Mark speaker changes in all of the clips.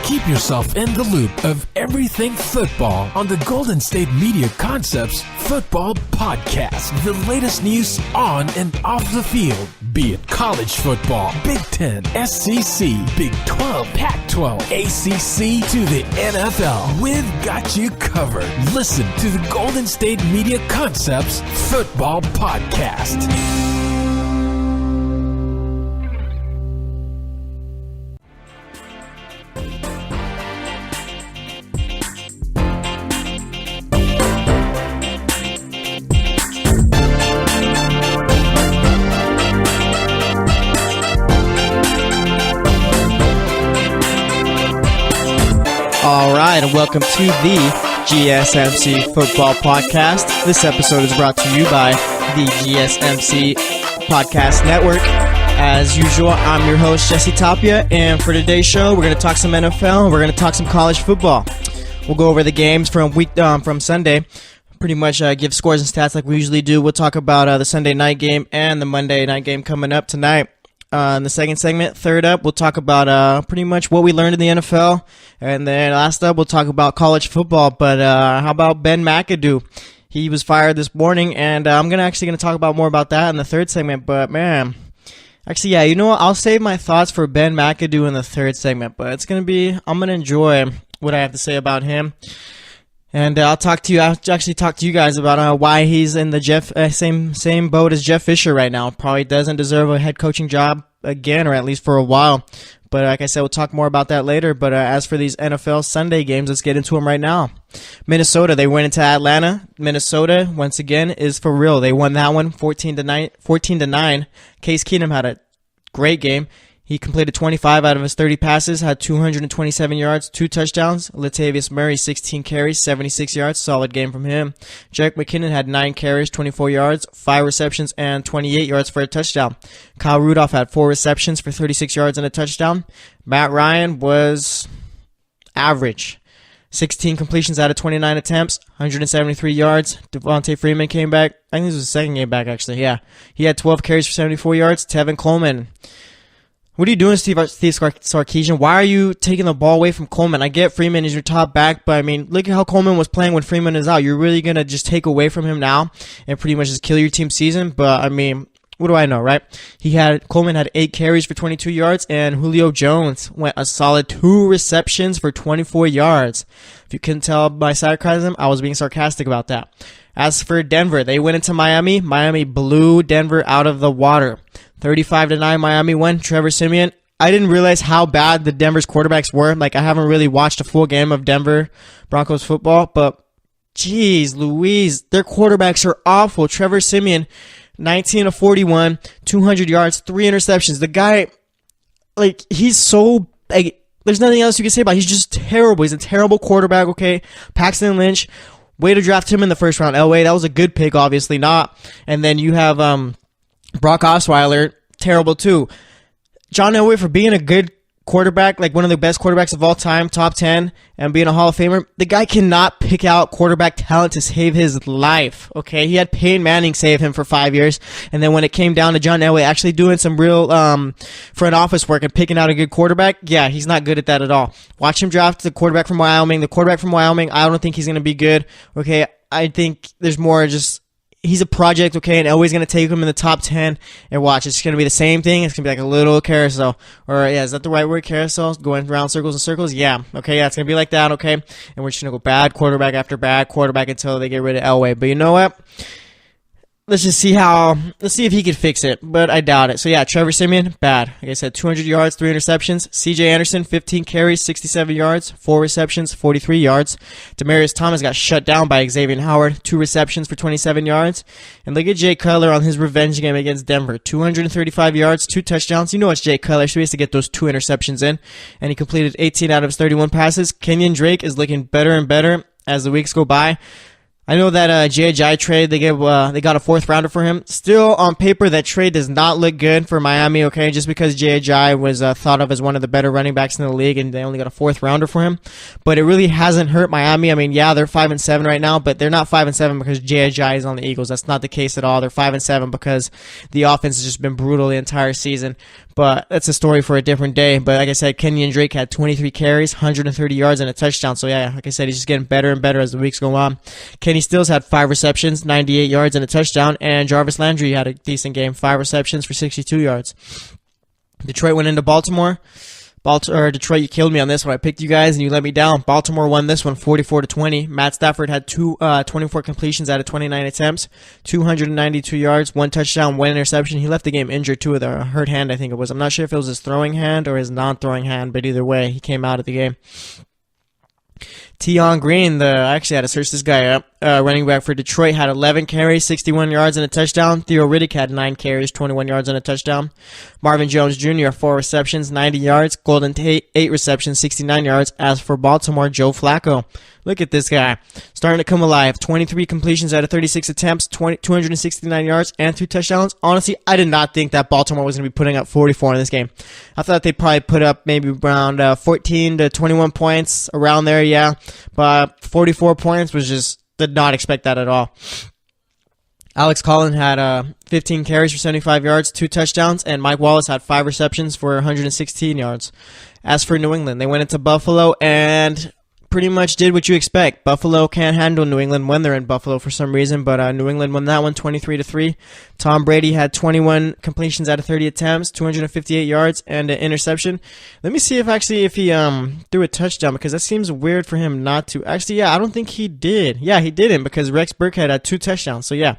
Speaker 1: Keep yourself in the loop of everything football on the Golden State Media Concepts Football Podcast. The latest news on and off the field, be it college football, Big Ten, SEC, Big 12, Pac-12, ACC to the NFL. We've got you covered. Listen to the Golden State Media Concepts Football Podcast.
Speaker 2: All right, and welcome to the GSMC Football Podcast. This episode is brought to you by the GSMC Podcast Network. As usual, I'm your host, Jesse Tapia, and for today's show, we're going to talk some NFL, and we're going to talk some college football. We'll go over the games from Sunday, pretty much give scores and stats like we usually do. We'll talk about the Sunday night game and the Monday night game coming up tonight. In the second segment, third up, we'll talk about pretty much what we learned in the NFL. And then last up, we'll talk about college football. But how about Ben McAdoo? He was fired this morning, and I'm actually going to talk about more about that in the third segment. But, man, actually, yeah, you know what? I'll save my thoughts for Ben McAdoo in the third segment. But I'm going to enjoy what I have to say about him. And I'll actually talk to you guys about why he's in the same boat as Jeff Fisher right now. Probably doesn't deserve a head coaching job again, or at least for a while. But like I said, we'll talk more about that later. But as for these NFL Sunday games, let's get into them right now. Minnesota, they went into Atlanta. Minnesota, once again, is for real. They won that one 14-9. Case Keenum had a great game. He completed 25 out of his 30 passes, had 227 yards, 2 touchdowns. Latavius Murray, 16 carries, 76 yards. Solid game from him. Jerick McKinnon had 9 carries, 24 yards, 5 receptions, and 28 yards for a touchdown. Kyle Rudolph had 4 receptions for 36 yards and a touchdown. Matt Ryan was average. 16 completions out of 29 attempts, 173 yards. Devontae Freeman came back. I think this was his second game back, actually. Yeah. He had 12 carries for 74 yards. Tevin Coleman. What are you doing, Steve Sarkisian? Why are you taking the ball away from Coleman? I get Freeman is your top back, but I mean, look at how Coleman was playing when Freeman is out. You're really going to just take away from him now and pretty much just kill your team's season? But I mean, what do I know, right? Coleman had 8 carries for 22 yards, and Julio Jones went a solid 2 receptions for 24 yards. If you couldn't tell by sarcasm, I was being sarcastic about that. As for Denver, they went into Miami. Miami blew Denver out of the water. 35-9 Miami won. Trevor Siemian. I didn't realize how bad the Denver's quarterbacks were. Like, I haven't really watched a full game of Denver Broncos football, but geez Louise, their quarterbacks are awful. Trevor Siemian, 19 of 41, 200 yards, 3 interceptions. The guy, like, he's so, like, there's nothing else you can say about it. He's just terrible. He's a terrible quarterback, okay? Paxton Lynch, way to draft him in the first round. Elway, that was a good pick, obviously not. And then you have Brock Osweiler, terrible too. John Elway, for being a good quarterback, like one of the best quarterbacks of all time, top 10, and being a Hall of Famer, the guy cannot pick out quarterback talent to save his life, okay? He had Peyton Manning save him for 5 years, and then when it came down to John Elway actually doing some real front office work and picking out a good quarterback, yeah, he's not good at that at all. Watch him draft the quarterback from Wyoming. The quarterback from Wyoming, I don't think he's going to be good, okay? I think there's more just, he's a project, okay, and Elway's going to take him in the top 10, and watch, it's going to be the same thing. It's going to be like a little carousel, or, yeah, is that the right word, carousel? Going around circles and circles? Yeah, okay, yeah, it's going to be like that, okay, and we're just going to go bad quarterback after bad quarterback until they get rid of Elway, but you know what? Let's see if he can fix it, but I doubt it. So yeah, Trevor Siemian, bad. Like I said, 200 yards, 3 interceptions. CJ Anderson, 15 carries, 67 yards, 4 receptions, 43 yards. Demaryius Thomas got shut down by Xavier Howard, 2 receptions for 27 yards. And look at Jay Cutler on his revenge game against Denver, 235 yards, 2 touchdowns. You know it's Jay Cutler, so he has to get those 2 interceptions in. And he completed 18 out of his 31 passes. Kenyon Drake is looking better and better as the weeks go by. I know that J.J. trade, they got a 4th rounder for him. Still, on paper, that trade does not look good for Miami, okay? Just because J.J. was thought of as one of the better running backs in the league, and they only got a 4th rounder for him. But it really hasn't hurt Miami. I mean, yeah, they're 5-7 right now, but they're not 5-7 because J.J. is on the Eagles. That's not the case at all. They're 5-7 because the offense has just been brutal the entire season. But that's a story for a different day. But like I said, Kenyon Drake had 23 carries, 130 yards, and a touchdown. So yeah, like I said, he's just getting better and better as the weeks go on. Kenny Stills had 5 receptions, 98 yards, and a touchdown. And Jarvis Landry had a decent game, 5 receptions for 62 yards. Detroit went into Baltimore. Detroit, you killed me on this one. I picked you guys and you let me down. Baltimore won this one 44-20. Matt Stafford had 24 completions out of 29 attempts, 292 yards, 1 touchdown, 1 interception. He left the game injured too with a hurt hand, I think it was. I'm not sure if it was his throwing hand or his non-throwing hand, but either way, he came out of the game. Tion Green, I actually had to search this guy up. Running back for Detroit, had 11 carries, 61 yards, and a touchdown. Theo Riddick had 9 carries, 21 yards, and a touchdown. Marvin Jones Jr., 4 receptions, 90 yards. Golden Tate, 8 receptions, 69 yards. As for Baltimore, Joe Flacco. Look at this guy. Starting to come alive. 23 completions out of 36 attempts, 269 yards, and 2 touchdowns. Honestly, I did not think that Baltimore was going to be putting up 44 in this game. I thought they'd probably put up maybe around 14 to 21 points, around there, yeah. But 44 points was just, did not expect that at all. Alex Collins had 15 carries for 75 yards, 2 touchdowns, and Mike Wallace had 5 receptions for 116 yards. As for New England, they went into Buffalo and pretty much did what you expect. Buffalo can't handle New England when they're in Buffalo for some reason, but New England won that one 23-3. Tom Brady had 21 completions out of 30 attempts, 258 yards, and an interception. Let me see if he threw a touchdown, because that seems weird for him not to. Actually, yeah, I don't think he did. Yeah, he didn't, because Rex Burkhead had 2 touchdowns. So yeah,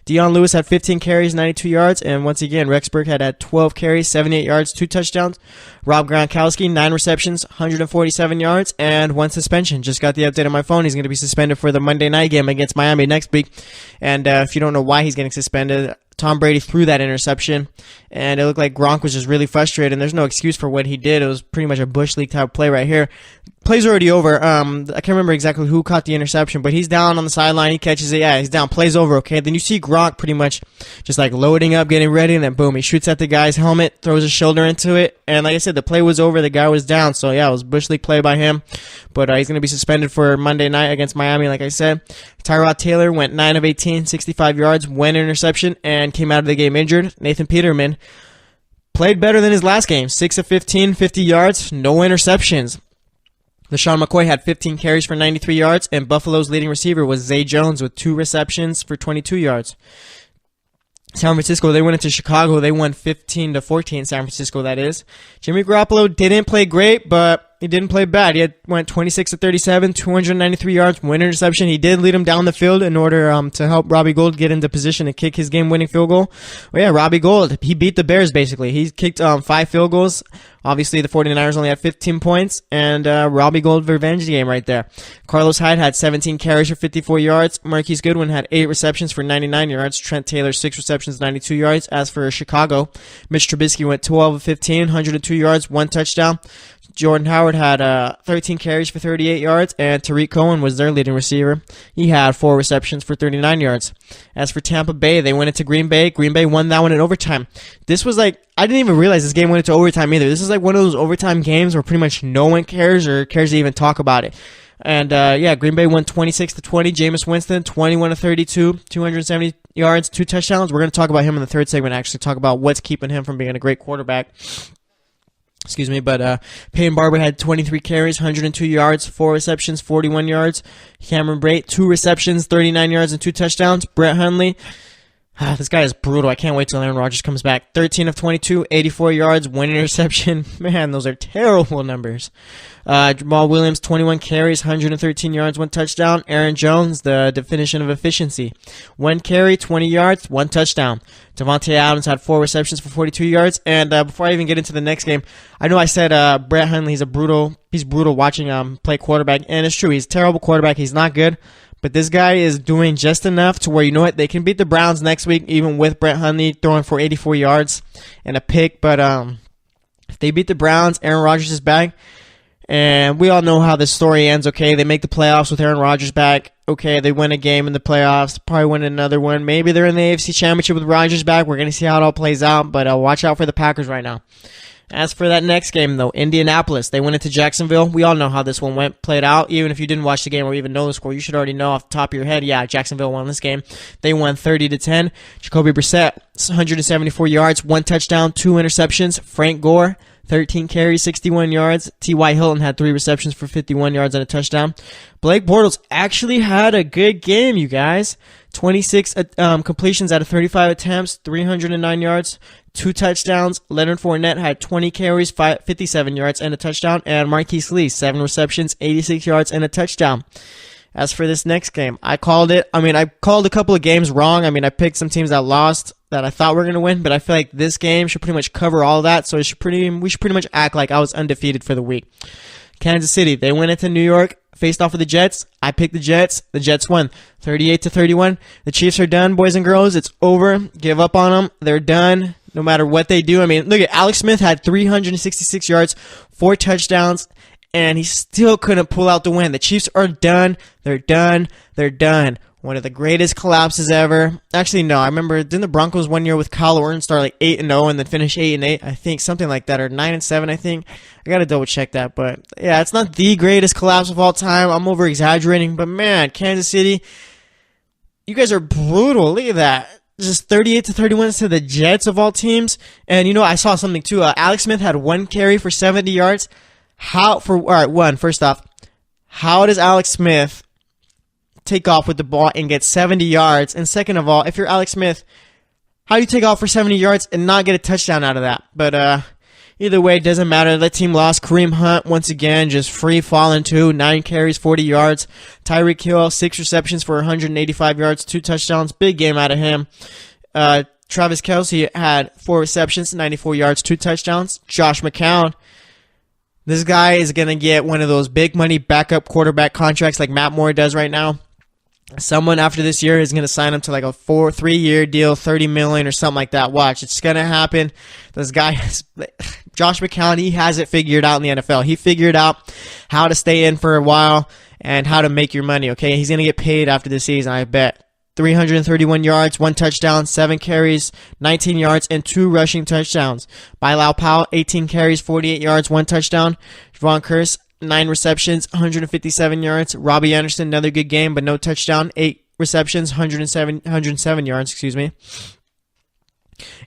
Speaker 2: Deion Lewis had 15 carries, 92 yards, and once again, Rex Burkhead had 12 carries, 78 yards, 2 touchdowns. Rob Gronkowski, 9 receptions, 147 yards, and 1 suspension. Just got the update on my phone. He's going to be suspended for the Monday night game against Miami next week. And if you don't know why he's getting suspended, Tom Brady threw that interception, and it looked like Gronk was just really frustrated, and there's no excuse for what he did. It was pretty much a Bush League type play right here. Play's already over. I can't remember exactly who caught the interception, but he's down on the sideline. He catches it. Yeah, he's down. Play's over, okay? Then you see Gronk pretty much just like loading up, getting ready, and then boom, he shoots at the guy's helmet, throws his shoulder into it, and like I said, the play was over. The guy was down, so yeah, it was Bush League play by him, but he's going to be suspended for Monday night against Miami, like I said. Tyrod Taylor went 9 of 18, 65 yards, 1 interception, and came out of the game injured. Nathan Peterman played better than his last game. 6 of 15, 50 yards, no interceptions. LaShawn McCoy had 15 carries for 93 yards, and Buffalo's leading receiver was Zay Jones with 2 receptions for 22 yards. San Francisco, they went into Chicago. They won 15-14, San Francisco, that is. Jimmy Garoppolo didn't play great, but he didn't play bad. He went 26 of 37, 293 yards, 1 interception. He did lead him down the field in order to help Robbie Gould get into position to kick his game-winning field goal. Well, yeah, Robbie Gould, he beat the Bears, basically. He kicked 5 field goals. Obviously, the 49ers only had 15 points, and Robbie Gould revenge game right there. Carlos Hyde had 17 carries for 54 yards. Marquise Goodwin had 8 receptions for 99 yards. Trent Taylor, 6 receptions, 92 yards. As for Chicago, Mitch Trubisky went 12 of 15, 102 yards, 1 touchdown. Jordan Howard had 13 carries for 38 yards, and Tariq Cohen was their leading receiver. He had 4 receptions for 39 yards. As for Tampa Bay, they went into Green Bay. Green Bay won that one in overtime. This was like, I didn't even realize this game went into overtime either. This is like one of those overtime games where pretty much no one cares or cares to even talk about it. And yeah, Green Bay won 26-20. Jameis Winston, 21 of 32, 270 yards, 2 touchdowns. We're going to talk about him in the third segment, actually, talk about what's keeping him from being a great quarterback. Excuse me, but Peyton Barber had 23 carries, 102 yards, 4 receptions, 41 yards. Cameron Brate, 2 receptions, 39 yards, and 2 touchdowns. Brett Hundley, this guy is brutal. I can't wait till Aaron Rodgers comes back. 13 of 22, 84 yards, 1 interception. Man, those are terrible numbers. Jamal Williams, 21 carries, 113 yards, 1 touchdown. Aaron Jones, the definition of efficiency. 1 carry, 20 yards, 1 touchdown. Devontae Adams had 4 receptions for 42 yards. And before I even get into the next game, I know I said Brett Hundley, he's brutal watching play quarterback. And it's true, he's a terrible quarterback. He's not good. But this guy is doing just enough to where, you know what, they can beat the Browns next week, even with Brett Hundley throwing for 84 yards and a pick. But if they beat the Browns, Aaron Rodgers is back. And we all know how this story ends, okay? They make the playoffs with Aaron Rodgers back. Okay, they win a game in the playoffs, probably win another one. Maybe they're in the AFC Championship with Rodgers back. We're going to see how it all plays out, but watch out for the Packers right now. As for that next game, though, Indianapolis, they went into Jacksonville. We all know how this one played out. Even if you didn't watch the game or even know the score, you should already know off the top of your head, yeah, Jacksonville won this game. They won 30-10. Jacoby Brissett, 174 yards, 1 touchdown, 2 interceptions. Frank Gore, 13 carries, 61 yards. T.Y. Hilton had 3 receptions for 51 yards and a touchdown. Blake Bortles actually had a good game, you guys. 26 completions out of 35 attempts, 309 yards, 2 touchdowns. Leonard Fournette had 20 carries, 57 yards, and a touchdown. And Marquise Lee, 7 receptions, 86 yards, and a touchdown. As for this next game, I called it. I called a couple of games wrong. I picked some teams that lost that I thought were going to win, but I feel like this game should pretty much cover all that, so we should pretty much act like I was undefeated for the week. Kansas City, they went into New York, faced off with the Jets. I picked the Jets. The Jets won 38-31. The Chiefs are done, boys and girls. It's over. Give up on them. They're done. No matter what they do. Look at Alex Smith had 366 yards, 4 touchdowns, and he still couldn't pull out the win. The Chiefs are done. They're done. They're done. One of the greatest collapses ever. Actually, no. I remember, didn't the Broncos one year with Kyle Orton start like 8-0 and then finish 8-8? I think something like that, or 9-7. I think. I gotta double check that, but yeah, it's not the greatest collapse of all time. I'm over exaggerating, but man, Kansas City, you guys are brutal. Look at that. Just 38-31 to the Jets of all teams. And I saw something too. Alex Smith had 1 carry for 70 yards. First off, how does Alex Smith take off with the ball and get 70 yards? And second of all, if you're Alex Smith, how do you take off for 70 yards and not get a touchdown out of that? But either way, it doesn't matter. That team lost. Kareem Hunt, once again, just free falling too. 9 carries, 40 yards. Tyreek Hill, 6 receptions for 185 yards, 2 touchdowns. Big game out of him. Travis Kelce had 4 receptions, 94 yards, 2 touchdowns. Josh McCown, this guy is going to get one of those big money backup quarterback contracts like Matt Moore does right now. Someone after this year is going to sign him to like a 3-year deal, $30 million or something like that. Watch, it's going to happen. This guy, Josh McCown, he has it figured out in the NFL. He figured out how to stay in for a while and how to make your money, okay? He's going to get paid after this season, I bet. 331 yards, 1 touchdown, 7 carries, 19 yards, and 2 rushing touchdowns. Bilal Powell, 18 carries, 48 yards, 1 touchdown. Javon Curse, 9 receptions, 157 yards. Robbie Anderson, another good game, but no touchdown. 8 receptions, 107 yards,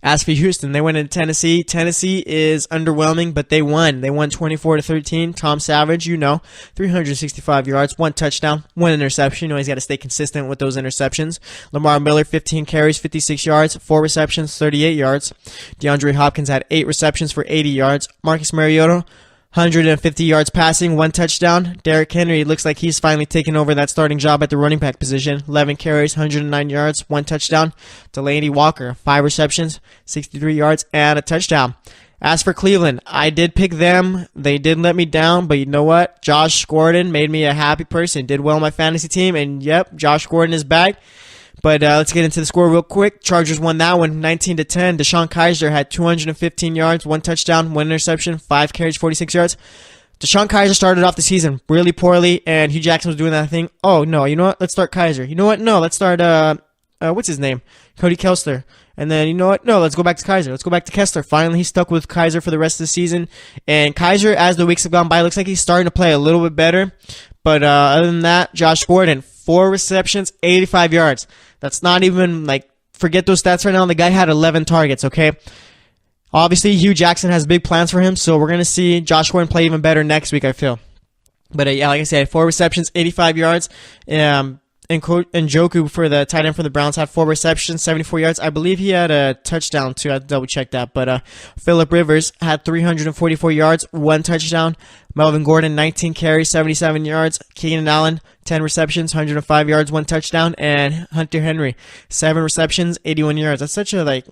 Speaker 2: As for Houston, they went into Tennessee. Tennessee is underwhelming, but they won. They won 24-13. Tom Savage, 365 yards, 1 touchdown, 1 interception. He's got to stay consistent with those interceptions. Lamar Miller, 15 carries, 56 yards, 4 receptions, 38 yards. DeAndre Hopkins had 8 receptions for 80 yards. Marcus Mariota, 150 yards passing, 1 touchdown. Derrick Henry looks like he's finally taken over that starting job at the running back position. 11 carries, 109 yards, 1 touchdown. Delaney Walker, 5 receptions, 63 yards, and a touchdown. As for Cleveland, I did pick them. They did let me down, but you know what? Josh Gordon made me a happy person. Did well on my fantasy team, and yep, Josh Gordon is back. But let's get into the score real quick. Chargers won that one 19-10. Deshaun Kaiser had 215 yards, 1 touchdown, 1 interception, 5 carries, 46 yards. Deshaun Kaiser started off the season really poorly, and Hugh Jackson was doing that thing. Oh, no, you know what? Let's start Kaiser. You know what? No, let's start, what's his name? Cody Kessler. And then, you know what? No, let's go back to Kaiser. Let's go back to Kessler. Finally, he stuck with Kaiser for the rest of the season. And Kaiser, as the weeks have gone by, looks like he's starting to play a little bit better. But other than that, Josh Gordon, 4 receptions, 85 yards. That's not even, forget those stats right now. The guy had 11 targets, okay? Obviously, Hugh Jackson has big plans for him, so we're going to see Josh Gordon play even better next week, I feel. But, yeah, like I said, 4 receptions, 85 yards. And Njoku for the tight end for the Browns had 4 receptions, 74 yards. I believe he had a touchdown, too. I had to double-check that. But Phillip Rivers had 344 yards, 1 touchdown. Melvin Gordon, 19 carries, 77 yards. Keenan Allen, 10 receptions, 105 yards, 1 touchdown. And Hunter Henry, 7 receptions, 81 yards. That's such a,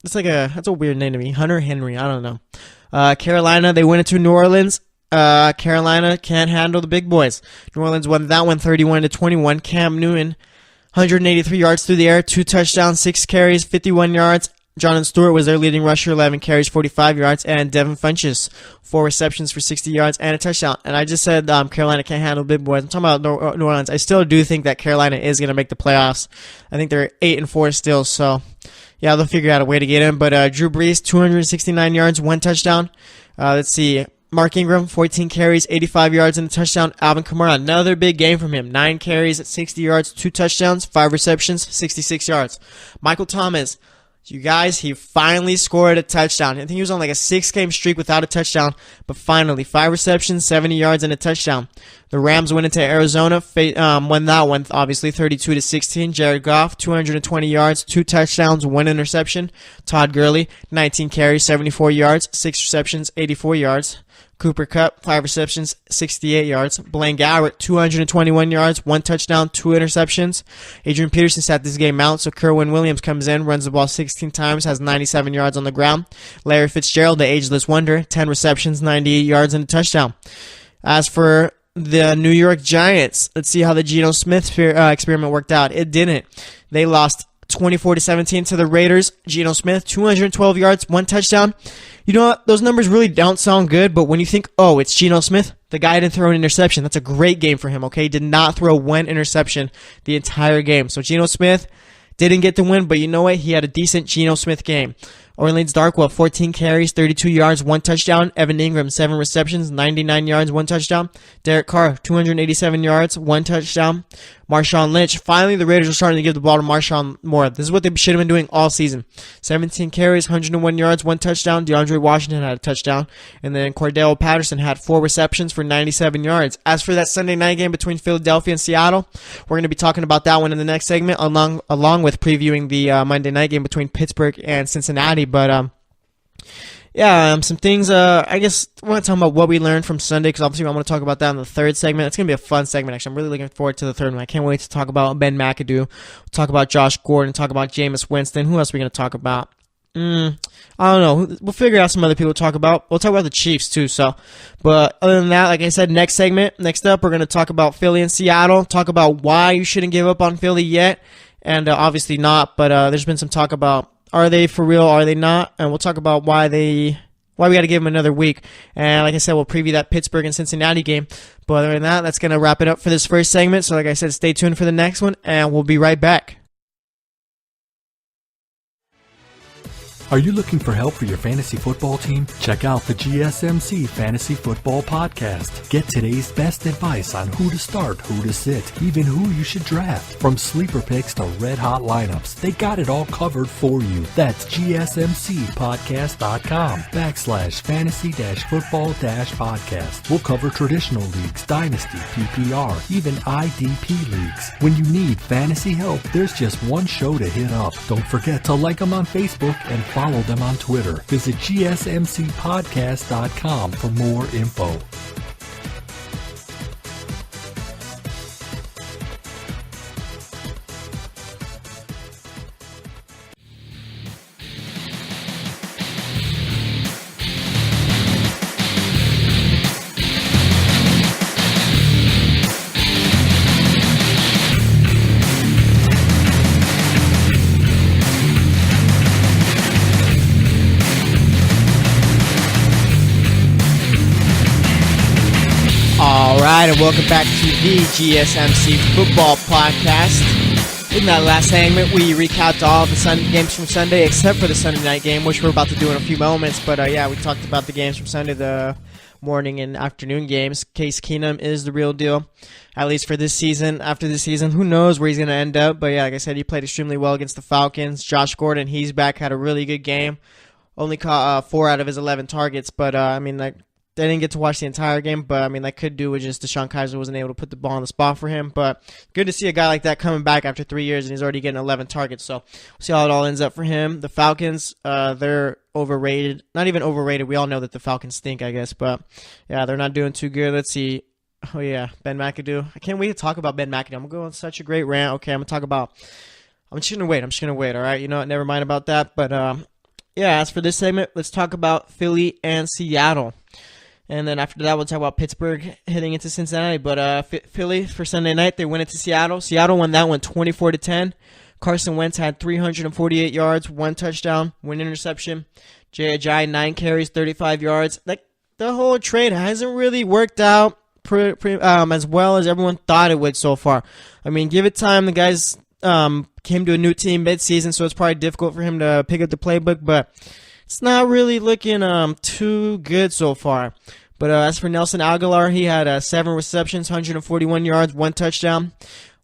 Speaker 2: that's a weird name to me. Hunter Henry, I don't know. Carolina, they went into New Orleans. Carolina can't handle the big boys. New Orleans won that one 31-21. Cam Newton, 183 yards through the air, 2 touchdowns, 6 carries, 51 yards. Jonathan Stewart was their leading rusher, 11 carries, 45 yards, and Devin Funchess, 4 receptions for 60 yards and a touchdown. And I just said Carolina can't handle big boys. I'm talking about New Orleans. I still do think that Carolina is going to make the playoffs. I think they're 8-4 still, so yeah, they'll figure out a way to get in. But Drew Brees, 269 yards, 1 touchdown. Let's see. Mark Ingram, 14 carries, 85 yards, and a touchdown. Alvin Kamara, another big game from him. 9 carries at 60 yards, 2 touchdowns, 5 receptions, 66 yards. Michael Thomas, you guys, he finally scored a touchdown. I think he was on like a 6-game streak without a touchdown, but finally, 5 receptions, 70 yards, and a touchdown. The Rams went into Arizona, won that one, obviously, 32-16. Jared Goff, 220 yards, 2 touchdowns, 1 interception. Todd Gurley, 19 carries, 74 yards, 6 receptions, 84 yards. Cooper Kupp, 5 receptions, 68 yards. Blaine Gabbert, 221 yards, 1 touchdown, 2 interceptions. Adrian Peterson sat this game out, so Kerwin Williams comes in, runs the ball 16 times, has 97 yards on the ground. Larry Fitzgerald, the ageless wonder, 10 receptions, 98 yards, and a touchdown. As for the New York Giants, let's see how the Geno Smith experiment worked out. It didn't. They lost 24-17 to the Raiders. Geno Smith, 212 yards, 1 touchdown. You know what? Those numbers really don't sound good, but when you think, oh, it's Geno Smith, the guy didn't throw an interception. That's a great game for him, okay? Did not throw 1 interception the entire game. So Geno Smith didn't get the win, but you know what? He had a decent Geno Smith game. Orleans Darkwa, 14 carries, 32 yards, 1 touchdown. Evan Ingram, 7 receptions, 99 yards, 1 touchdown. Derek Carr, 287 yards, 1 touchdown. Marshawn Lynch. Finally, the Raiders are starting to give the ball to Marshawn more. This is what they should have been doing all season. 17 carries, 101 yards, 1 touchdown. DeAndre Washington had a touchdown. And then Cordell Patterson had 4 receptions for 97 yards. As for that Sunday night game between Philadelphia and Seattle, we're going to be talking about that one in the next segment, along with previewing the Monday night game between Pittsburgh and Cincinnati. But some things, I guess I want to talk about what we learned from Sunday, because obviously I want to talk about that in the third segment. It's going to be a fun segment, actually. I'm really looking forward to the third one. I can't wait to talk about Ben McAdoo. We'll talk about Josh Gordon, talk about Jameis Winston. Who else are we going to talk about? I don't know. We'll figure out some other people to talk about. We'll talk about the Chiefs, too. But other than that, like I said, next up, we're going to talk about Philly and Seattle, talk about why you shouldn't give up on Philly yet, and obviously not, but there's been some talk about, are they for real, are they not? And we'll talk about why we got to give them another week. And like I said, we'll preview that Pittsburgh and Cincinnati game. But other than that, that's going to wrap it up for this first segment. So like I said, stay tuned for the next one, and we'll be right back.
Speaker 3: Are you looking for help for your fantasy football team? Check out the GSMC Fantasy Football Podcast. Get today's best advice on who to start, who to sit, even who you should draft. From sleeper picks to red-hot lineups, they got it all covered for you. That's gsmcpodcast.com/fantasy-football-podcast. We'll cover traditional leagues, dynasty, PPR, even IDP leagues. When you need fantasy help, there's just one show to hit up. Don't forget to like them on Facebook and follow them on Twitter. Visit gsmcpodcast.com for more info.
Speaker 2: Alright, and welcome back to the GSMC Football Podcast. In that last segment, we recapped all the games from Sunday, except for the Sunday night game, which we're about to do in a few moments. But we talked about the games from Sunday, the morning and afternoon games. Case Keenum is the real deal, at least for this season. After this season, who knows where he's going to end up. But like I said, he played extremely well against the Falcons. Josh Gordon, he's back, had a really good game. Only caught 4 out of his 11 targets, but they didn't get to watch the entire game, but that could do with just DeShone Kizer wasn't able to put the ball on the spot for him. But good to see a guy like that coming back after 3 years, and he's already getting 11 targets. So we'll see how it all ends up for him. The Falcons, they're overrated. Not even overrated. We all know that the Falcons stink, I guess. But yeah, they're not doing too good. Let's see. Oh yeah, Ben McAdoo. I can't wait to talk about Ben McAdoo. I'm gonna go on such a great rant. Okay, I'm just gonna wait. All right. You know what? Never mind about that. But as for this segment, let's talk about Philly and Seattle. And then after that, we'll talk about Pittsburgh heading into Cincinnati. But Philly, for Sunday night, they went into Seattle. Seattle won that one 24-10. Carson Wentz had 348 yards, 1 touchdown, 1 interception. Jay Ajayi, 9 carries, 35 yards. Like, the whole trade hasn't really worked out as well as everyone thought it would so far. I mean, give it time. The guys came to a new team mid-season, so it's probably difficult for him to pick up the playbook, but it's not really looking too good so far. But as for Nelson Aguilar, he had 7 receptions, 141 yards, 1 touchdown.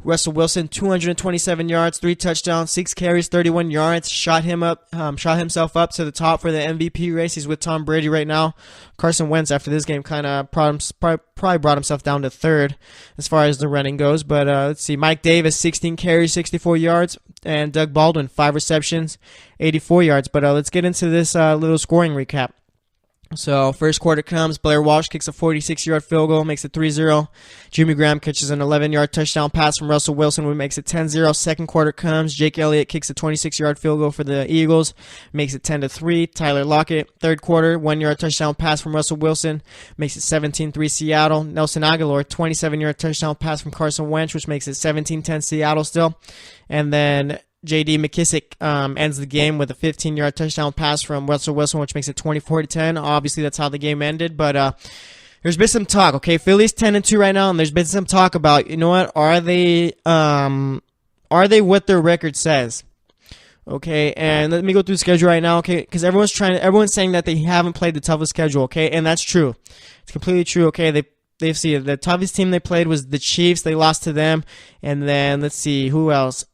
Speaker 2: Russell Wilson, 227 yards, 3 touchdowns, 6 carries, 31 yards. Shot himself up to the top for the MVP race. He's with Tom Brady right now. Carson Wentz, after this game, kind of probably brought himself down to 3rd as far as the running goes. But let's see. Mike Davis, 16 carries, 64 yards. And Doug Baldwin, 5 receptions, 84 yards. But let's get into this little scoring recap. So, first quarter comes, Blair Walsh kicks a 46-yard field goal, makes it 3-0. Jimmy Graham catches an 11-yard touchdown pass from Russell Wilson, which makes it 10-0. Second quarter comes, Jake Elliott kicks a 26-yard field goal for the Eagles, makes it 10-3. Tyler Lockett, third quarter, 1-yard touchdown pass from Russell Wilson, makes it 17-3 Seattle. Nelson Aguilar, 27-yard touchdown pass from Carson Wentz, which makes it 17-10 Seattle still. And then J.D. McKissick ends the game with a 15-yard touchdown pass from Russell Wilson, which makes it 24-10. Obviously, that's how the game ended, but there's been some talk. Okay, Philly's 10-2 right now, and there's been some talk about, you know what? Are they what their record says? Okay, and let me go through the schedule right now. Okay, because everyone's saying that they haven't played the toughest schedule. Okay, and that's true. It's completely true. Okay, they've seen the toughest team they played was the Chiefs. They lost to them, and then let's see who else.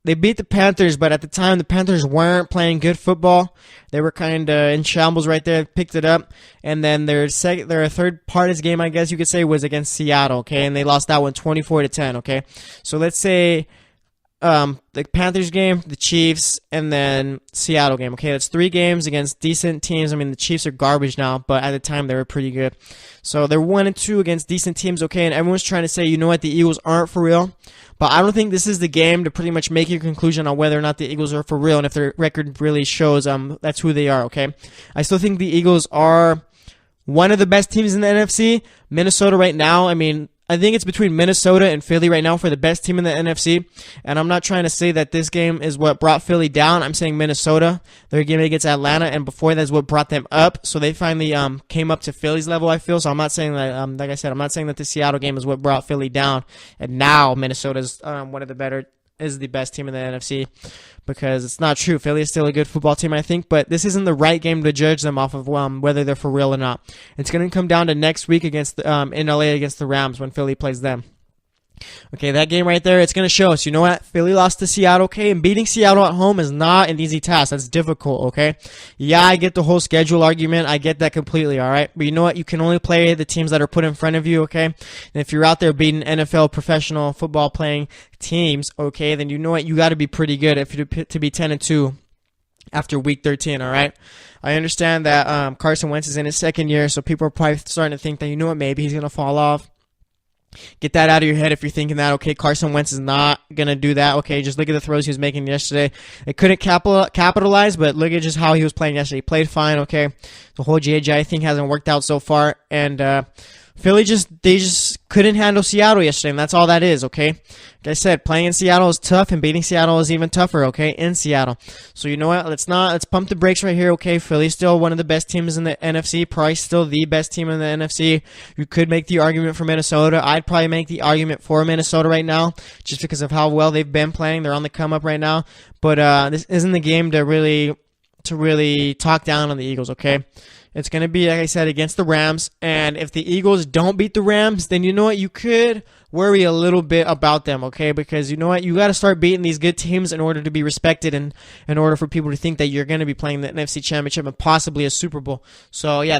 Speaker 2: They beat the Panthers, but at the time, the Panthers weren't playing good football. They were kind of in shambles right there, picked it up. And then their third hardest game, I guess you could say, was against Seattle, okay? And they lost that one 24-10, okay? So let's say the Panthers game, the Chiefs, and then Seattle game, okay? That's 3 games against decent teams. I mean, the Chiefs are garbage now, but at the time, they were pretty good. So they're 1-2 against decent teams, okay? And everyone's trying to say, you know what, the Eagles aren't for real. But I don't think this is the game to pretty much make your conclusion on whether or not the Eagles are for real and if their record really shows that's who they are, okay? I still think the Eagles are one of the best teams in the NFC. Minnesota right now, I mean, I think it's between Minnesota and Philly right now for the best team in the NFC. And I'm not trying to say that this game is what brought Philly down. I'm saying Minnesota, their game against Atlanta, and before that's what brought them up. So they finally came up to Philly's level, I feel. So I'm not saying that, like I said, I'm not saying that the Seattle game is what brought Philly down. And now Minnesota's is the best team in the NFC, because it's not true. Philly is still a good football team, I think, but this isn't the right game to judge them off of whether they're for real or not. It's going to come down to next week against in LA against the Rams when Philly plays them. Okay, that game right there, it's going to show us. You know what? Philly lost to Seattle, okay? And beating Seattle at home is not an easy task. That's difficult, okay? Yeah, I get the whole schedule argument. I get that completely, all right? But you know what? You can only play the teams that are put in front of you, okay? And if you're out there beating NFL professional football playing teams, okay, then you know what? You got to be pretty good to be 10-2 after week 13, all right? I understand that Carson Wentz is in his second year, so people are probably starting to think that, you know what, maybe he's going to fall off. Get that out of your head if you're thinking that, okay, Carson Wentz is not going to do that, okay? Just look at the throws he was making yesterday. They couldn't capitalize, but look at just how he was playing yesterday. He played fine, okay? The whole J.J. thing hasn't worked out so far, and Philly they just couldn't handle Seattle yesterday, and that's all that is, okay? Like I said, playing in Seattle is tough, and beating Seattle is even tougher, okay, in Seattle. So you know what? Let's pump the brakes right here, okay? Philly's still one of the best teams in the NFC, probably still the best team in the NFC. You could make the argument for Minnesota. I'd probably make the argument for Minnesota right now, just because of how well they've been playing. They're on the come up right now, but this isn't the game to really talk down on the Eagles, okay? It's going to be, like I said, against the Rams. And if the Eagles don't beat the Rams, then you know what? You could worry a little bit about them, okay? Because you know what? You got to start beating these good teams in order to be respected and in order for people to think that you're going to be playing the NFC Championship and possibly a Super Bowl. So, yeah,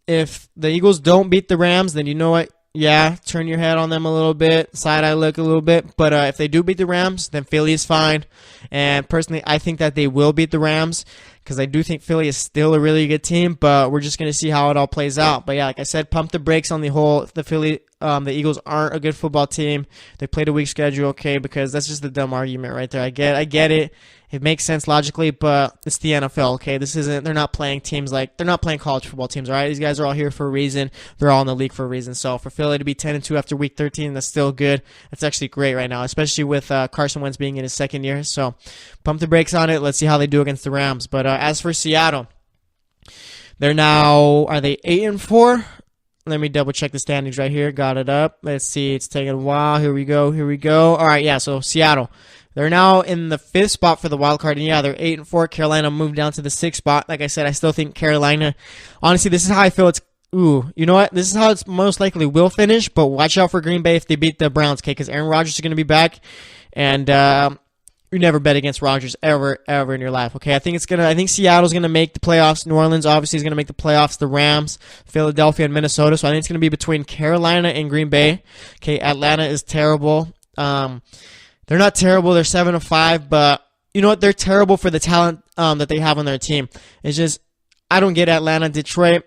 Speaker 2: if the Eagles don't beat the Rams, then you know what? Yeah, turn your head on them a little bit, side-eye look a little bit. But if they do beat the Rams, then Philly is fine. And personally, I think that they will beat the Rams because I do think Philly is still a really good team. But we're just going to see how it all plays out. But yeah, like I said, pump the brakes on the Philly the Eagles aren't a good football team. They played a weak schedule, okay, because that's just a dumb argument right there. I get it. It makes sense logically, but it's the NFL, okay? They're not playing they're not playing college football teams, all right? These guys are all here for a reason. They're all in the league for a reason. So for Philly to be 10-2 after week 13, that's still good. That's actually great right now, especially with Carson Wentz being in his second year. So pump the brakes on it. Let's see how they do against the Rams. But as for Seattle, they're now, are they 8-4? Let me double check the standings right here. Got it up. Let's see. It's taking a while. Here we go. All right, yeah, so Seattle. They're now in the 5th spot for the wild card, and yeah, they're 8-4. Carolina moved down to the 6th spot. Like I said, I still think Carolina. Honestly, this is how I feel. You know what? This is how it's most likely will finish. But watch out for Green Bay if they beat the Browns, okay? Because Aaron Rodgers is going to be back, and you never bet against Rodgers ever in your life, okay? I think Seattle's going to make the playoffs. New Orleans obviously is going to make the playoffs. The Rams, Philadelphia, and Minnesota. So I think it's going to be between Carolina and Green Bay. Okay, Atlanta is terrible. They're not terrible. They're 7-5, but you know what? They're terrible for the talent that they have on their team. It's just, I don't get Atlanta. Detroit,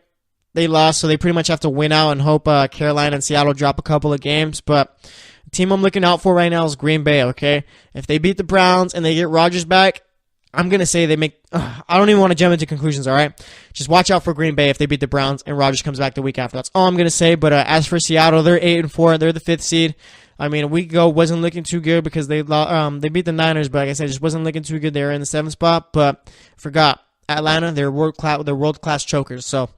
Speaker 2: they lost, so they pretty much have to win out and hope Carolina and Seattle drop a couple of games. But the team I'm looking out for right now is Green Bay, okay? If they beat the Browns and they get Rodgers back, I'm going to say they make... I don't even want to jump into conclusions, all right? Just watch out for Green Bay if they beat the Browns and Rodgers comes back the week after. That's all I'm going to say. But as for Seattle, they're 8-4. They're the 5th seed. I mean, a week ago wasn't looking too good because they beat the Niners, but like I said, it just wasn't looking too good. They were in the 7th spot, but forgot Atlanta. They're world class chokers. So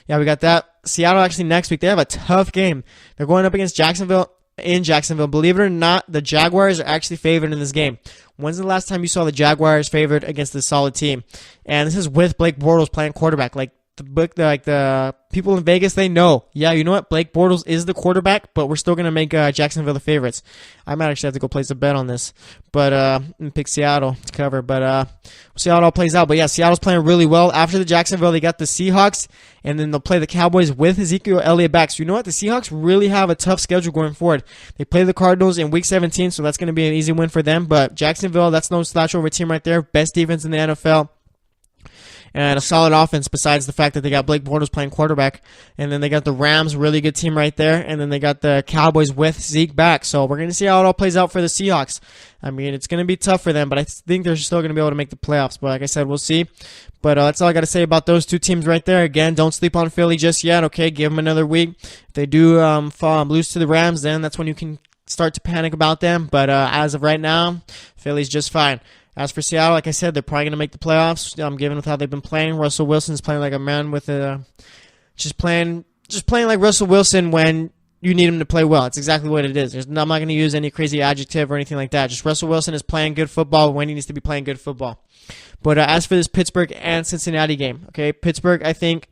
Speaker 2: yeah, we got that. Seattle actually next week. They have a tough game. They're going up against Jacksonville in Jacksonville. Believe it or not, the Jaguars are actually favored in this game. When's the last time you saw the Jaguars favored against a solid team? And this is with Blake Bortles playing quarterback. Like the people in Vegas, they know. Yeah, you know what? Blake Bortles is the quarterback, but we're still gonna make Jacksonville the favorites. I might actually have to go place a bet on this, but and pick Seattle to cover. But we'll see how it all plays out. But yeah, Seattle's playing really well. After the Jacksonville, they got the Seahawks, and then they'll play the Cowboys with Ezekiel Elliott back. So you know what? The Seahawks really have a tough schedule going forward. They play the Cardinals in Week 17, so that's gonna be an easy win for them. But Jacksonville, that's no slouch over team right there. Best defense in the NFL. And a solid offense besides the fact that they got Blake Bortles playing quarterback. And then they got the Rams, really good team right there. And then they got the Cowboys with Zeke back. So we're going to see how it all plays out for the Seahawks. I mean, it's going to be tough for them, but I think they're still going to be able to make the playoffs. But like I said, we'll see. But that's all I got to say about those two teams right there. Again, don't sleep on Philly just yet, okay? Give them another week. If they do lose to the Rams, then that's when you can start to panic about them. But as of right now, Philly's just fine. As for Seattle, like I said, they're probably going to make the playoffs. Given with how they've been playing, Russell Wilson's playing like a man with just playing like Russell Wilson when you need him to play well. It's exactly what it is. I'm not going to use any crazy adjective or anything like that. Just Russell Wilson is playing good football when he needs to be playing good football. But as for this Pittsburgh and Cincinnati game, okay, Pittsburgh, I think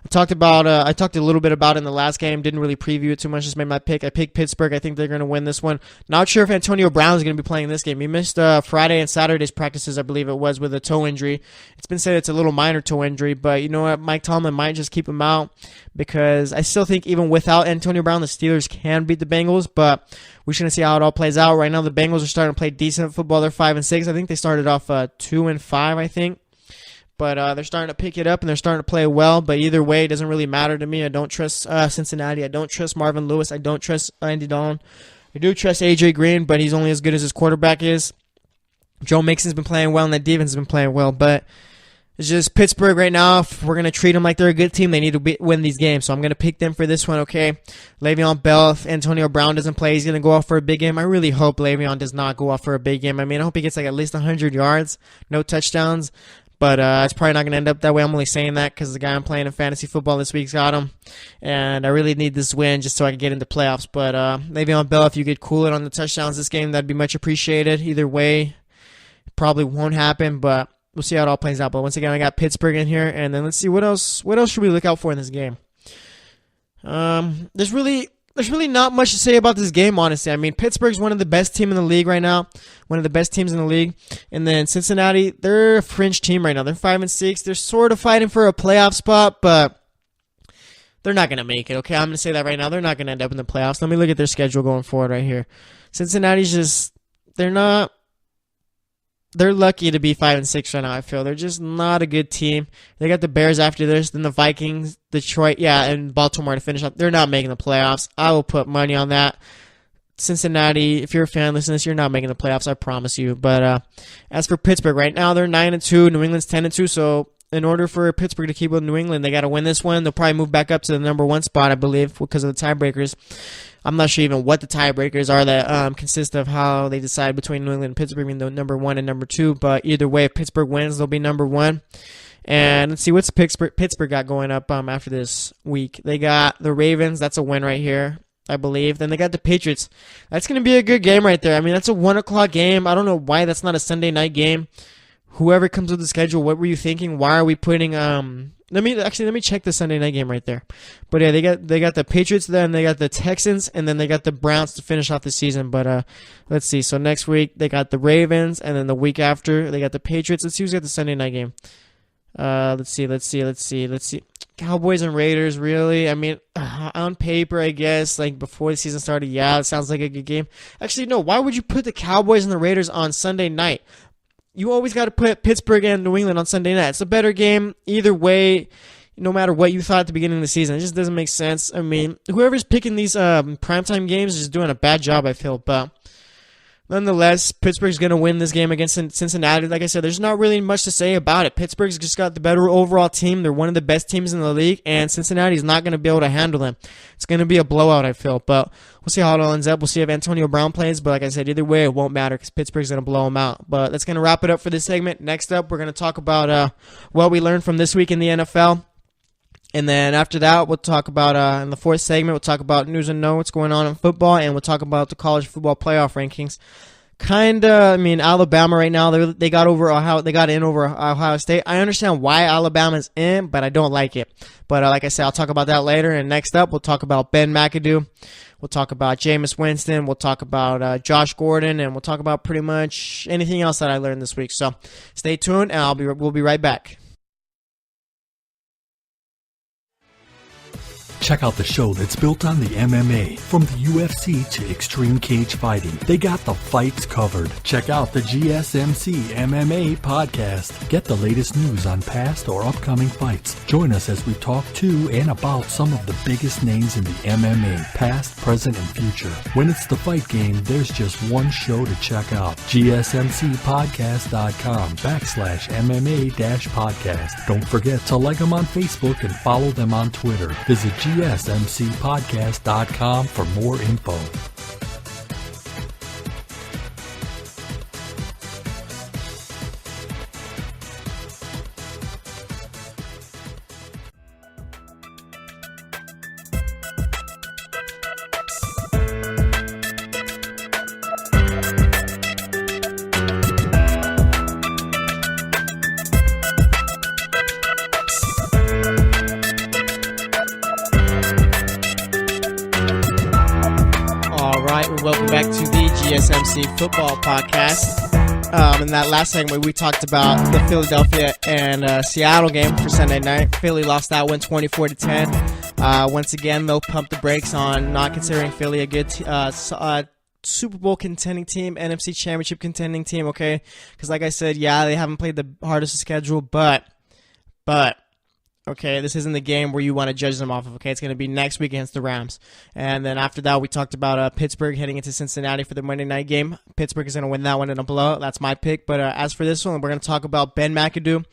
Speaker 2: I talked a little bit about it in the last game. Didn't really preview it too much. Just made my pick. I picked Pittsburgh. I think they're going to win this one. Not sure if Antonio Brown is going to be playing this game. He missed Friday and Saturday's practices, I believe it was, with a toe injury. It's been said it's a little minor toe injury, but you know what? Mike Tomlin might just keep him out because I still think even without Antonio Brown, the Steelers can beat the Bengals, but we're just going to see how it all plays out. Right now, the Bengals are starting to play decent football. They're 5-6. I think they started off 2-5, I think. But they're starting to pick it up, and they're starting to play well. But either way, it doesn't really matter to me. I don't trust Cincinnati. I don't trust Marvin Lewis. I don't trust Andy Dalton. I do trust A.J. Green, but he's only as good as his quarterback is. Joe Mixon's been playing well, and that defense has been playing well. But it's just Pittsburgh right now. If we're going to treat them like they're a good team, they need to win these games. So I'm going to pick them for this one, okay? Le'Veon Bell, if Antonio Brown doesn't play, he's going to go off for a big game. I really hope Le'Veon does not go off for a big game. I mean, I hope he gets like at least 100 yards, no touchdowns. But it's probably not going to end up that way. I'm only saying that because the guy I'm playing in fantasy football this week's got him. And I really need this win just so I can get into playoffs. But Le'Veon Bell, if you could cool it on the touchdowns this game, that'd be much appreciated. Either way, probably won't happen, but we'll see how it all plays out. But once again, I got Pittsburgh in here. And then let's see what else should we look out for in this game. There's really not much to say about this game, honestly. I mean, Pittsburgh's one of the best teams in the league right now. One of the best teams in the league. And then Cincinnati, they're a fringe team right now. They're 5-6. They're sort of fighting for a playoff spot, but they're not going to make it, okay? I'm going to say that right now. They're not going to end up in the playoffs. Let me look at their schedule going forward right here. Cincinnati's just, they're not they're lucky to be 5-6 right now. I feel they're just not a good team. They got the Bears after this, then the Vikings, Detroit, and Baltimore to finish up. They're not making the playoffs. I will put money on that. Cincinnati, if you're a fan, listen to this, you're not making the playoffs, I promise you. But as for Pittsburgh, right now they're 9-2. New England's 10-2. So in order for Pittsburgh to keep with New England, they got to win this one. They'll probably move back up to the number 1 spot, I believe, because of the tiebreakers. I'm not sure even what the tiebreakers are that consist of how they decide between New England and Pittsburgh being the number 1 and number 2. But either way, if Pittsburgh wins, they'll be number 1. And let's see, what's Pittsburgh got going up after this week. They got the Ravens. That's a win right here, I believe. Then they got the Patriots. That's going to be a good game right there. I mean, that's a 1 o'clock game. I don't know why that's not a Sunday night game. Whoever comes with the schedule, what were you thinking? Why are we putting let me check the Sunday night game right there. But yeah, they got the Patriots, then they got the Texans, and then they got the Browns to finish off the season. But let's see. So next week they got the Ravens, and then the week after they got the Patriots. Let's see who's got the Sunday night game. Let's see. Cowboys and Raiders, really? I mean, on paper, I guess, like before the season started, yeah, it sounds like a good game. Actually, no, why would you put the Cowboys and the Raiders on Sunday night? You always got to put Pittsburgh and New England on Sunday night. It's a better game either way, no matter what you thought at the beginning of the season. It just doesn't make sense. I mean, whoever's picking these primetime games is doing a bad job, I feel, but nonetheless, Pittsburgh's going to win this game against Cincinnati. Like I said, there's not really much to say about it. Pittsburgh's just got the better overall team. They're one of the best teams in the league, and Cincinnati's not going to be able to handle them. It's going to be a blowout, I feel. But we'll see how it all ends up. We'll see if Antonio Brown plays. But like I said, either way, it won't matter because Pittsburgh's going to blow them out. But that's going to wrap it up for this segment. Next up, we're going to talk about what we learned from this week in the NFL. And then after that, we'll talk about, in the fourth segment, we'll talk about news and notes going on in football, and we'll talk about the college football playoff rankings. Alabama right now, they got in over Ohio State. I understand why Alabama's in, but I don't like it. But like I said, I'll talk about that later. And next up, we'll talk about Ben McAdoo. We'll talk about Jameis Winston. We'll talk about Josh Gordon, and we'll talk about pretty much anything else that I learned this week. So stay tuned, and we'll be right back.
Speaker 3: Check out the show that's built on the MMA, from the UFC to extreme cage fighting. They got the fights covered. Check out the GSMC MMA podcast. Get the latest news on past or upcoming fights. Join us as we talk to and about some of the biggest names in the MMA, past, present, and future. When it's the fight game, there's just one show to check out. GSMCpodcast.com/MMA-podcast. Don't forget to like them on Facebook and follow them on Twitter. Visit GSMCpodcast.com for more info.
Speaker 2: Welcome back to the GSMC Football Podcast. In that last segment, we talked about the Philadelphia and Seattle game for Sunday night. Philly lost that one 24-10. Once again, they'll pump the brakes on not considering Philly a good Super Bowl contending team, NFC Championship contending team, okay? Because like I said, yeah, they haven't played the hardest schedule, but okay, this isn't the game where you want to judge them off of, okay? It's going to be next week against the Rams. And then after that, we talked about Pittsburgh heading into Cincinnati for the Monday night game. Pittsburgh is going to win that one in a blowout. That's my pick. But as for this one, we're going to talk about Ben McAdoo.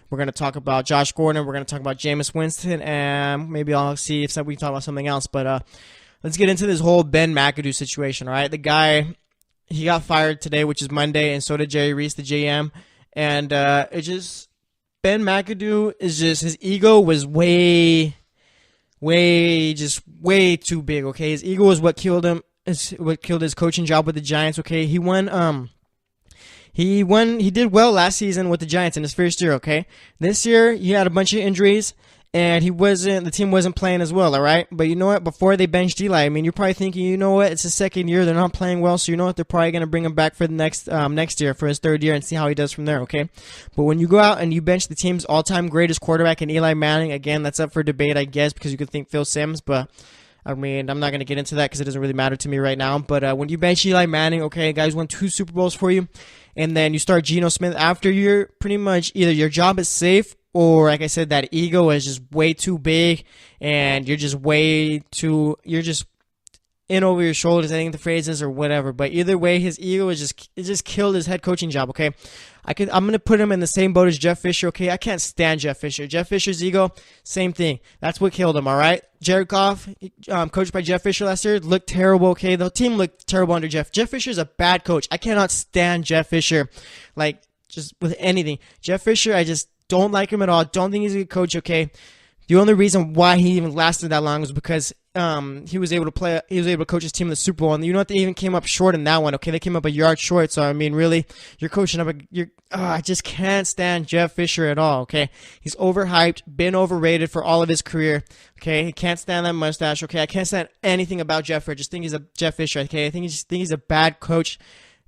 Speaker 2: We're going to talk about Josh Gordon. We're going to talk about Jameis Winston. And maybe I'll see if we can talk about something else. But let's get into this whole Ben McAdoo situation, all right? The guy, he got fired today, which is Monday, and so did Jerry Reese, the GM. And Ben McAdoo is just, his ego was way too big, okay? His ego is what killed him, what killed his coaching job with the Giants, okay? He did well last season with the Giants in his first year, okay? This year, he had a bunch of injuries, and the team wasn't playing as well, all right? But you know what? Before they benched Eli, I mean, you're probably thinking, you know what? It's his second year. They're not playing well, so you know what? They're probably going to bring him back for the next year, for his third year, and see how he does from there, okay? But when you go out and you bench the team's all-time greatest quarterback in Eli Manning, again, that's up for debate, I guess, because you could think Phil Simms, but I mean, I'm not going to get into that because it doesn't really matter to me right now. But when you bench Eli Manning, okay, guys won 2 Super Bowls for you, and then you start Geno Smith after you're pretty much either your job is safe or, like I said, that ego is just way too big and you're just in over your shoulders, I think the phrase is, or whatever. But either way, his ego it just killed his head coaching job, okay? I'm going to put him in the same boat as Jeff Fisher, okay? I can't stand Jeff Fisher. Jeff Fisher's ego, same thing. That's what killed him, all right? Jared Goff, coached by Jeff Fisher last year, looked terrible, okay? The team looked terrible under Jeff. Jeff Fisher's a bad coach. I cannot stand Jeff Fisher, like, just with anything. Jeff Fisher, I just don't like him at all. Don't think he's a good coach, okay? The only reason why he even lasted that long was because he was able to coach his team in the Super Bowl, and you know what? They even came up short in that one. Okay, they came up a yard short. So I mean, really, you're coaching up. I just can't stand Jeff Fisher at all. Okay, he's overhyped, been overrated for all of his career. Okay, he can't stand that mustache. Okay, I can't stand anything about Jeff Fisher. I just think he's a Jeff Fisher. Okay, I think he's a bad coach,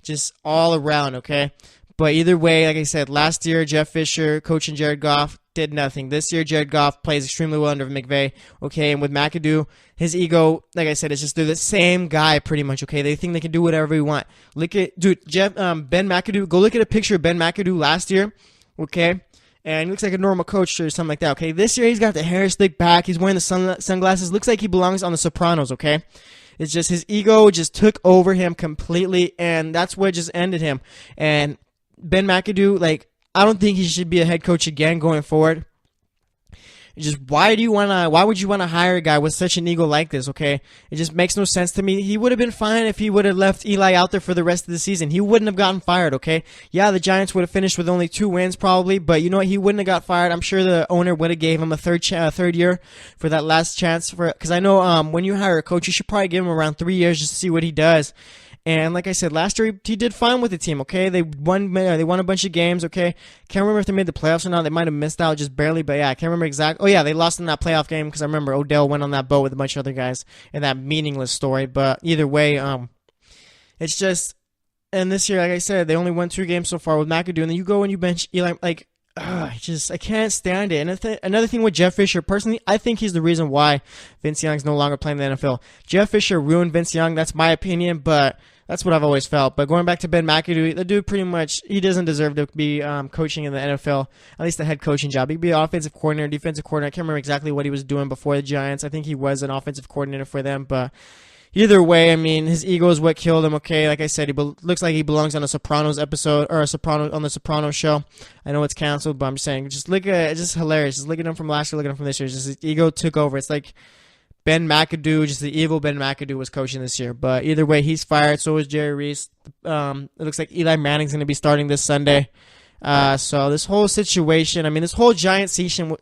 Speaker 2: just all around. Okay. But either way, like I said, last year, Jeff Fisher coaching Jared Goff did nothing. This year, Jared Goff plays extremely well under McVay. Okay, and with McAdoo, his ego, like I said, it's just they're the same guy pretty much. Okay, they think they can do whatever they want. Ben McAdoo. Go look at a picture of Ben McAdoo last year. Okay, and he looks like a normal coach or something like that. Okay, this year he's got the hair slicked back. He's wearing the sunglasses. Looks like he belongs on The Sopranos. Okay. It's just his ego just took over him completely, and that's what just ended him. And Ben McAdoo, like, I don't think he should be a head coach again going forward. Just why would you want to hire a guy with such an ego like this, okay? It just makes no sense to me. He would have been fine if he would have left Eli out there for the rest of the season. He wouldn't have gotten fired, okay? Yeah, the Giants would have finished with only 2 wins probably, but you know what? He wouldn't have got fired. I'm sure the owner would have gave him a third year for that last chance because I know when you hire a coach, you should probably give him around 3 years just to see what he does. And like I said, last year he did fine with the team, okay? They won a bunch of games, okay? Can't remember if they made the playoffs or not. They might have missed out just barely, but yeah, I can't remember exactly. Oh yeah, they lost in that playoff game because I remember Odell went on that boat with a bunch of other guys in that meaningless story. But either way, it's just, and this year, like I said, they only won 2 games so far with McAdoo, and then you go and you bench Eli, like, I can't stand it. And another thing with Jeff Fisher, personally, I think he's the reason why Vince Young's no longer playing in the NFL. Jeff Fisher ruined Vince Young. That's my opinion, but that's what I've always felt. But going back to Ben McAdoo, the dude pretty much, he doesn't deserve to be coaching in the NFL, at least the head coaching job. He'd be an offensive coordinator, defensive coordinator. I can't remember exactly what he was doing before the Giants. I think he was an offensive coordinator for them, but either way, I mean, his ego is what killed him, okay? Like I said, he looks like he belongs on a Sopranos episode, or on the Sopranos show. I know it's canceled, but I'm just saying, just look at it's just hilarious. Just look at him from last year, look at him from this year. Just his ego took over. It's like Ben McAdoo, just the evil Ben McAdoo was coaching this year. But either way, he's fired. So is Jerry Reese. It looks like Eli Manning's going to be starting this Sunday. So this whole situation, I mean, this whole Giants season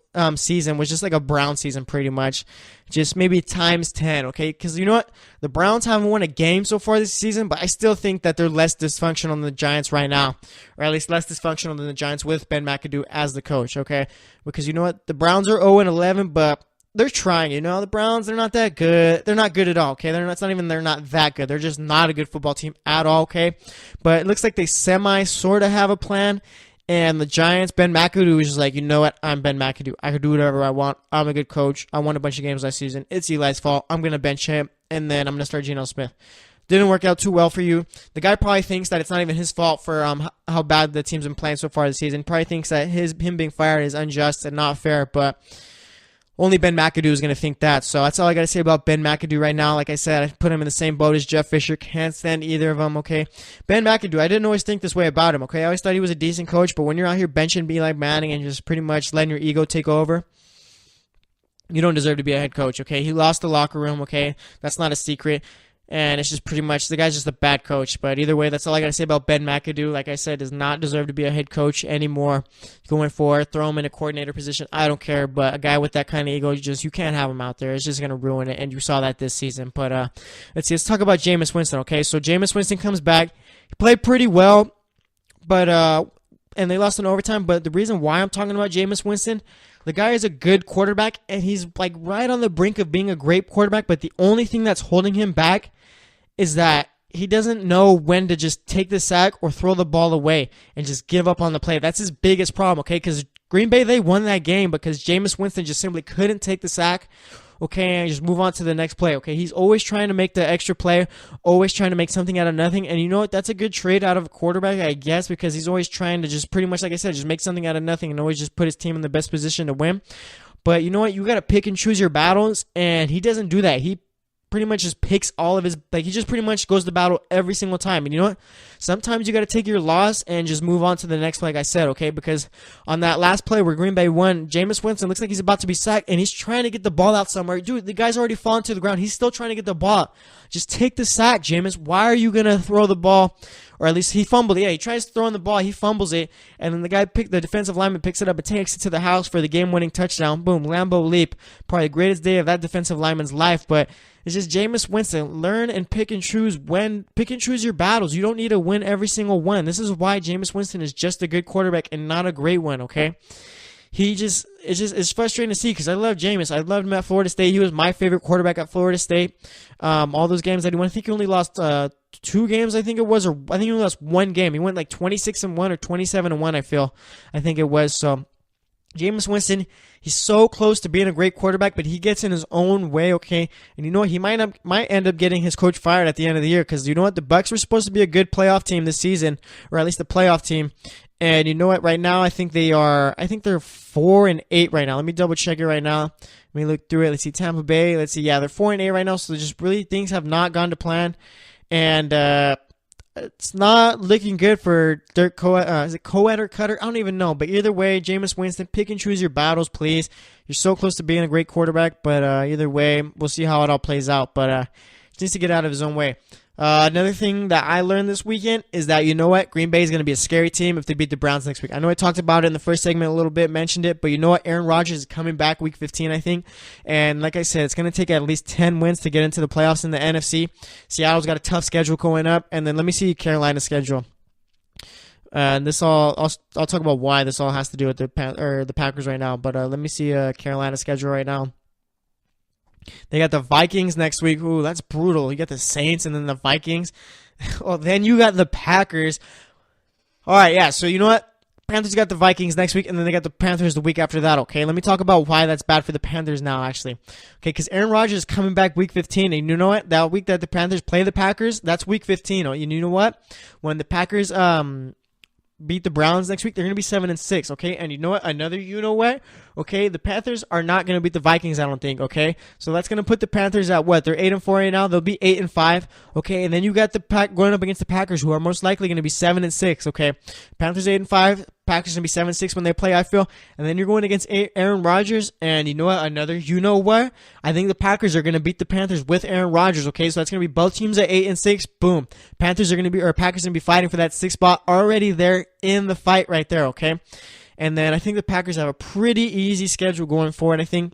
Speaker 2: was just like a Brown season pretty much. Just maybe times 10, okay? Because you know what? The Browns haven't won a game so far this season, but I still think that they're less dysfunctional than the Giants right now. Or at least less dysfunctional than the Giants with Ben McAdoo as the coach, okay? Because you know what? The Browns are 0-11, but they're trying, you know. The Browns, they're not that good. They're not good at all, okay? They're not that good. They're just not a good football team at all, okay? But it looks like they sort of have a plan. And the Giants, Ben McAdoo is just like, you know what? I'm Ben McAdoo. I can do whatever I want. I'm a good coach. I won a bunch of games last season. It's Eli's fault. I'm going to bench him, and then I'm going to start Geno Smith. Didn't work out too well for you. The guy probably thinks that it's not even his fault for how bad the team's been playing so far this season. Probably thinks that him being fired is unjust and not fair, but only Ben McAdoo is going to think that. So that's all I got to say about Ben McAdoo right now. Like I said, I put him in the same boat as Jeff Fisher. Can't stand either of them, okay? Ben McAdoo, I didn't always think this way about him, okay? I always thought he was a decent coach, but when you're out here benching Eli Manning and just pretty much letting your ego take over, you don't deserve to be a head coach, okay? He lost the locker room, okay? That's not a secret. And it's just pretty much, the guy's just a bad coach. But either way, that's all I got to say about Ben McAdoo. Like I said, does not deserve to be a head coach anymore. Going forward, throw him in a coordinator position. I don't care. But a guy with that kind of ego, you can't have him out there. It's just going to ruin it. And you saw that this season. But let's talk about Jameis Winston, okay? So Jameis Winston comes back. He played pretty well. But and they lost in overtime. But the reason why I'm talking about Jameis Winston, the guy is a good quarterback, and he's like right on the brink of being a great quarterback, but the only thing that's holding him back is that he doesn't know when to just take the sack or throw the ball away and just give up on the play. That's his biggest problem, okay? Because Green Bay, they won that game because Jameis Winston just simply couldn't take the sack okay, and just move on to the next play, okay? He's always trying to make the extra play, always trying to make something out of nothing, and you know what? That's a good trade out of a quarterback, I guess, because he's always trying to just pretty much, like I said, just make something out of nothing and always just put his team in the best position to win. But you know what? You got to pick and choose your battles, and he doesn't do that. He pretty much just picks all of his, like, he just pretty much goes to battle every single time. And you know what? Sometimes you got to take your loss and just move on to the next, like I said, okay? Because on that last play where Green Bay won, Jameis Winston looks like he's about to be sacked, and he's trying to get the ball out somewhere. Dude, the guy's already fallen to the ground. He's still trying to get the ball. Just take the sack, Jameis. Why are you going to throw the ball? Or at least he fumbled it. Yeah, he tries throwing the ball. He fumbles it. And then the defensive lineman picks it up and takes it to the house for the game-winning touchdown. Boom, Lambeau leap. Probably the greatest day of that defensive lineman's life. But it's just Jameis Winston. Learn and pick and choose your battles. You don't need to win every single one. This is why Jameis Winston is just a good quarterback and not a great one, okay? It's frustrating to see because I love Jameis. I loved him at Florida State. He was my favorite quarterback at Florida State. All those games that he won, I think he only lost 2 games, I think it was, or I think he only lost 1 game. He went like 26-1 or 27-1, I think it was. So Jameis Winston, he's so close to being a great quarterback, but he gets in his own way, okay? And you know what? He might end up getting his coach fired at the end of the year because you know what? The Bucs were supposed to be a good playoff team this season, or at least a playoff team. And you know what? Right now, I think they're 4-8 right now. Let me double check it right now. Let me look through it. Let's see, Tampa Bay. Let's see, yeah, they're 4-8 right now. So just really things have not gone to plan, and it's not looking good for Dirk Coed. Is it Coed or Cutter? I don't even know. But either way, Jameis Winston, pick and choose your battles, please. You're so close to being a great quarterback, but either way, we'll see how it all plays out. But he needs to get out of his own way. Another thing that I learned this weekend is that, you know what, Green Bay is going to be a scary team if they beat the Browns next week. I know I talked about it in the first segment a little bit, mentioned it, but you know what, Aaron Rodgers is coming back week 15, I think, and like I said, it's going to take at least 10 wins to get into the playoffs in the NFC. Seattle's got a tough schedule going up, and then let me see Carolina's schedule. And I'll talk about why this all has to do with the Packers right now, but let me see Carolina's schedule right now. They got the Vikings next week. Ooh, that's brutal. You got the Saints and then the Vikings. Well, then you got the Packers. All right, yeah. So you know what? Panthers got the Vikings next week, and then they got the Panthers the week after that, okay? Let me talk about why that's bad for the Panthers now, actually. Okay, because Aaron Rodgers is coming back week 15, and you know what? That week that the Panthers play the Packers, that's week 15. And you know what? When the Packers beat the Browns next week, they're going to be 7-6, okay? And you know what? What? Okay, the Panthers are not going to beat the Vikings, I don't think, okay? So that's going to put the Panthers at what? They're 8-4 right now. They'll be 8-5, okay? And then you got the Pack going up against the Packers, who are most likely going to be 7-6, okay? Panthers 8-5. Packers going to be 7-6 when they play, I feel. And then you're going against Aaron Rodgers, and you know what? I think the Packers are going to beat the Panthers with Aaron Rodgers, okay? So that's going to be both teams at 8-6. Boom. Packers are going to be fighting for that 6th spot already there in the fight right there, okay? And then I think the Packers have a pretty easy schedule going forward, I think.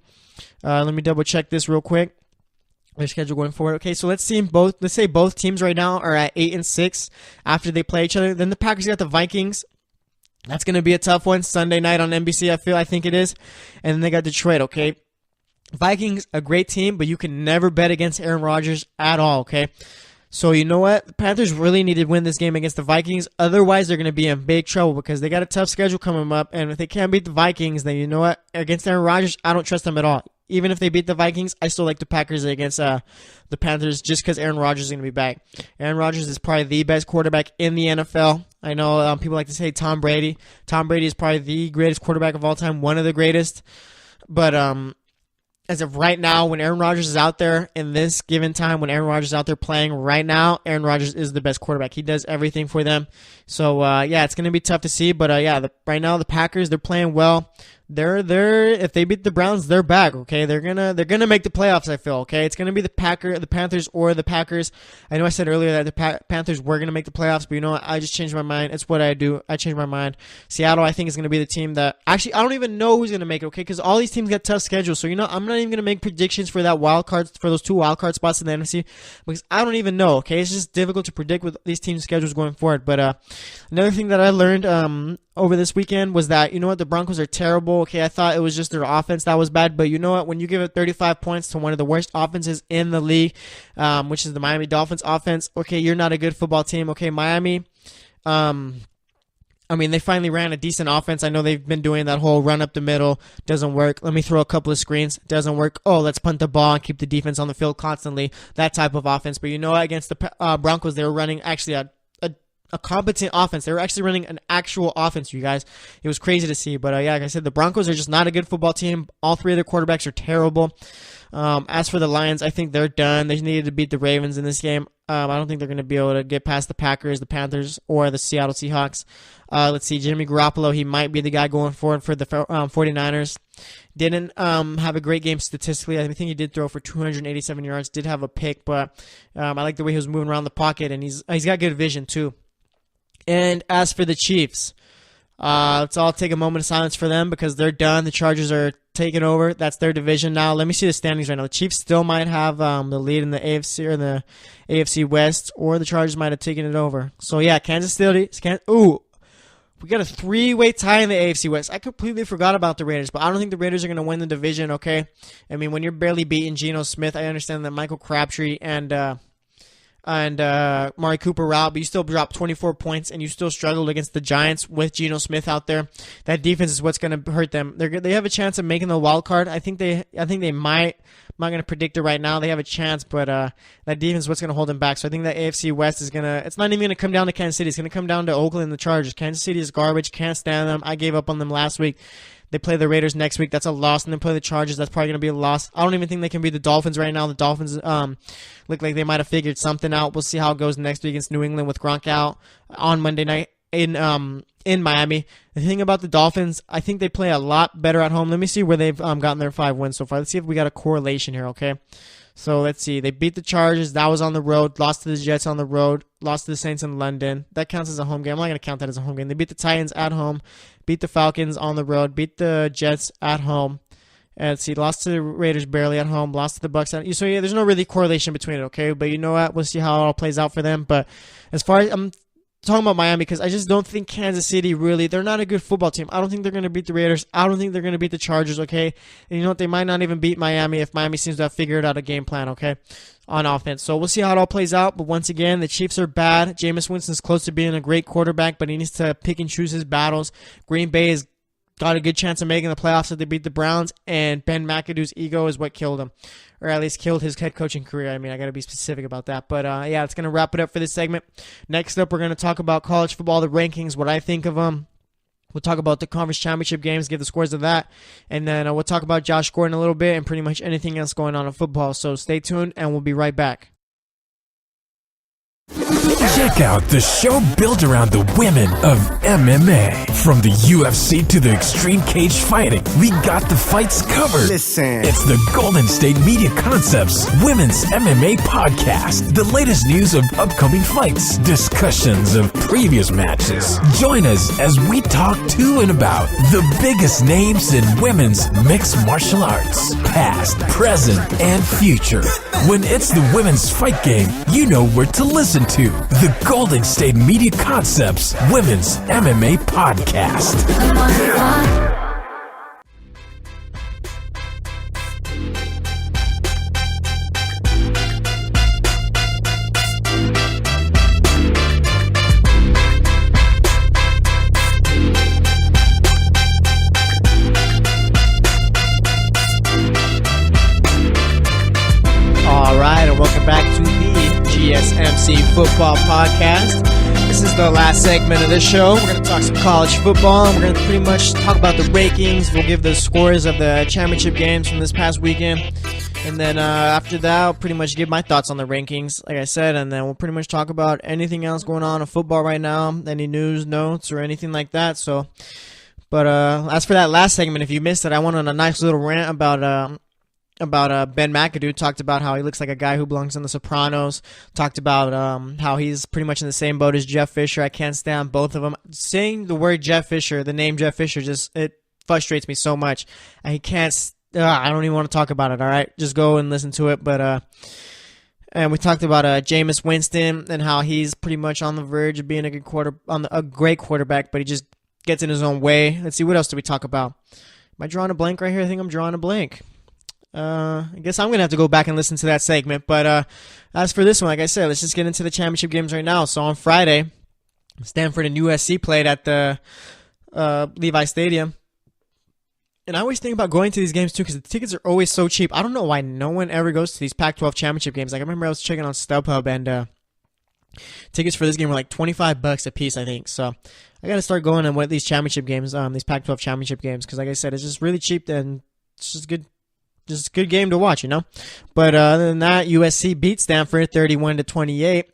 Speaker 2: Let me double check this real quick. Their schedule going forward. Okay, so let's say both teams right now are at 8-6 after they play each other. Then the Packers got the Vikings. That's going to be a tough one. Sunday night on NBC, I think it is. And then they got Detroit, okay? Vikings, a great team, but you can never bet against Aaron Rodgers at all, okay? So you know what? The Panthers really need to win this game against the Vikings. Otherwise, they're going to be in big trouble because they got a tough schedule coming up. And if they can't beat the Vikings, then you know what? Against Aaron Rodgers, I don't trust them at all. Even if they beat the Vikings, I still like the Packers against the Panthers just because Aaron Rodgers is going to be back. Aaron Rodgers is probably the best quarterback in the NFL. I know people like to say Tom Brady. Tom Brady is probably the greatest quarterback of all time, one of the greatest. But as of right now, when Aaron Rodgers is out there in this given time, when Aaron Rodgers is out there playing right now, Aaron Rodgers is the best quarterback. He does everything for them. So, yeah, it's going to be tough to see. But, right now the Packers, they're playing well. They're if they beat the Browns, they're back, okay? They're gonna make the playoffs, I feel, okay? It's gonna be the Panthers or the Packers. I know I said earlier that the Panthers were gonna make the playoffs, but you know what? I just changed my mind. It's what I do. I changed my mind. Seattle, I think, is gonna be the team that actually I don't even know who's gonna make it, okay? Because all these teams got tough schedules. So you know, I'm not even gonna make predictions for those 2 wild card spots in the NFC because I don't even know, okay? It's just difficult to predict with these teams' schedules going forward. But another thing that I learned over this weekend was that, you know what, the Broncos are terrible. Okay, I thought it was just their offense that was bad, but you know what, when you give it 35 points to one of the worst offenses in the league, which is the Miami Dolphins offense, okay, you're not a good football team. Okay, Miami, I mean, they finally ran a decent offense. I know they've been doing that whole run up the middle. Doesn't work. Let me throw a couple of screens. Doesn't work. Oh, let's punt the ball and keep the defense on the field constantly. That type of offense. But you know what? Against the Broncos, they were running actually a competent offense. They were actually running an actual offense, you guys. It was crazy to see. But yeah, like I said, the Broncos are just not a good football team. All three of their quarterbacks are terrible. As for the Lions, I think they're done. They needed to beat the Ravens in this game. I don't think they're going to be able to get past the Packers, the Panthers, or the Seattle Seahawks. Let's see, Jimmy Garoppolo, he might be the guy going forward for the 49ers. Didn't have a great game statistically. I think he did throw for 287 yards, did have a pick, but I like the way he was moving around the pocket, and he's got good vision too. And as for the Chiefs, let's all take a moment of silence for them because they're done. The Chargers are taking over. That's their division now. Let me see the standings right now. The Chiefs still might have the lead in the AFC or the AFC West, or the Chargers might have taken it over. So yeah, Kansas City. We got a 3-way tie in the AFC West. I completely forgot about the Raiders, but I don't think the Raiders are going to win the division. Okay, I mean, when you're barely beating Geno Smith, I understand that Michael Crabtree and Mari Cooper were out, but you still dropped 24 points and you still struggled against the Giants with Geno Smith out there. That defense is what's going to hurt them. They have a chance of making the wild card. I think they might. I'm not going to predict it right now. They have a chance, but that defense is what's going to hold them back. So I think that AFC West is it's not even going to come down to Kansas City. It's going to come down to Oakland and the Chargers. Kansas City is garbage. Can't stand them. I gave up on them last week. They play the Raiders next week. That's a loss. And then play the Chargers. That's probably going to be a loss. I don't even think they can beat the Dolphins right now. The Dolphins look like they might have figured something out. We'll see how it goes next week against New England with Gronk out on Monday night in Miami. The thing about the Dolphins, I think they play a lot better at home. Let me see where they've gotten their 5 wins so far. Let's see if we got a correlation here, okay? So let's see. They beat the Chargers. That was on the road. Lost to the Jets on the road. Lost to the Saints in London. That counts as a home game. I'm not going to count that as a home game. They beat the Titans at home. Beat the Falcons on the road. Beat the Jets at home. And let's see. Lost to the Raiders barely at home. Lost to the Bucks at home. So yeah, there's no really correlation between it, okay? But you know what? We'll see how it all plays out for them. But as far as I'm talking about Miami, because I just don't think Kansas City really, they're not a good football team. I don't think they're going to beat the Raiders. I don't think they're going to beat the Chargers, okay? And you know what? They might not even beat Miami if Miami seems to have figured out a game plan, okay, on offense. So we'll see how it all plays out. But once again, the Chiefs are bad. Jameis Winston's close to being a great quarterback, but he needs to pick and choose his battles. Green Bay has got a good chance of making the playoffs if they beat the Browns, and Ben McAdoo's ego is what killed him, or at least killed his head coaching career. I mean, I got to be specific about that. But yeah, it's going to wrap it up for this segment. Next up, we're going to talk about college football, the rankings, what I think of them. We'll talk about the conference championship games, give the scores of that, and then we'll talk about Josh Gordon a little bit and pretty much anything else going on in football. So stay tuned, and we'll be right back.
Speaker 1: Check out the show built around the women of MMA. From the UFC to the extreme cage fighting, we got the fights covered.
Speaker 4: Listen.
Speaker 1: It's the Golden State Media Concepts Women's MMA Podcast. The latest news of upcoming fights, discussions of previous matches. Join us as we talk to and about the biggest names in women's mixed martial arts, past, present, and future. When it's the women's fight game, you know where to listen to. The Golden State Media Concepts Women's MMA Podcast.
Speaker 2: All right, and welcome back to the GSMC Football Podcast. This is the last segment of this show. We're going to talk some college football, and we're going to pretty much talk about the rankings. We'll give the scores of the championship games from this past weekend. And then after that, I'll pretty much give my thoughts on the rankings, like I said, and then we'll pretty much talk about anything else going on in football right now, any news, notes, or anything like that. So, but as for that last segment, if you missed it, I went on a nice little rant about Ben McAdoo. Talked about how he looks like a guy who belongs in The Sopranos. Talked about how he's pretty much in the same boat as Jeff Fisher. I can't stand both of them. Saying the word Jeff Fisher, the name Jeff Fisher, it frustrates me so much. I can't. I don't even want to talk about it. All right, just go and listen to it. But and we talked about Jameis Winston and how he's pretty much on the verge of being a great quarterback, but he just gets in his own way. Let's see, what else do we talk about? Am I drawing a blank right here? I think I'm drawing a blank. I guess I'm going to have to go back and listen to that segment. But as for this one, like I said, let's just get into the championship games right now. So on Friday, Stanford and USC played at the Levi Stadium. And I always think about going to these games too because the tickets are always so cheap. I don't know why no one ever goes to these Pac-12 championship games. Like I remember I was checking on StubHub and tickets for this game were like $25 a piece, I think. So I got to start going on one of these championship games, these Pac-12 championship games, because like I said, it's just really cheap and it's just good. Just a good game to watch, you know. But other than that, USC beat Stanford 31-28.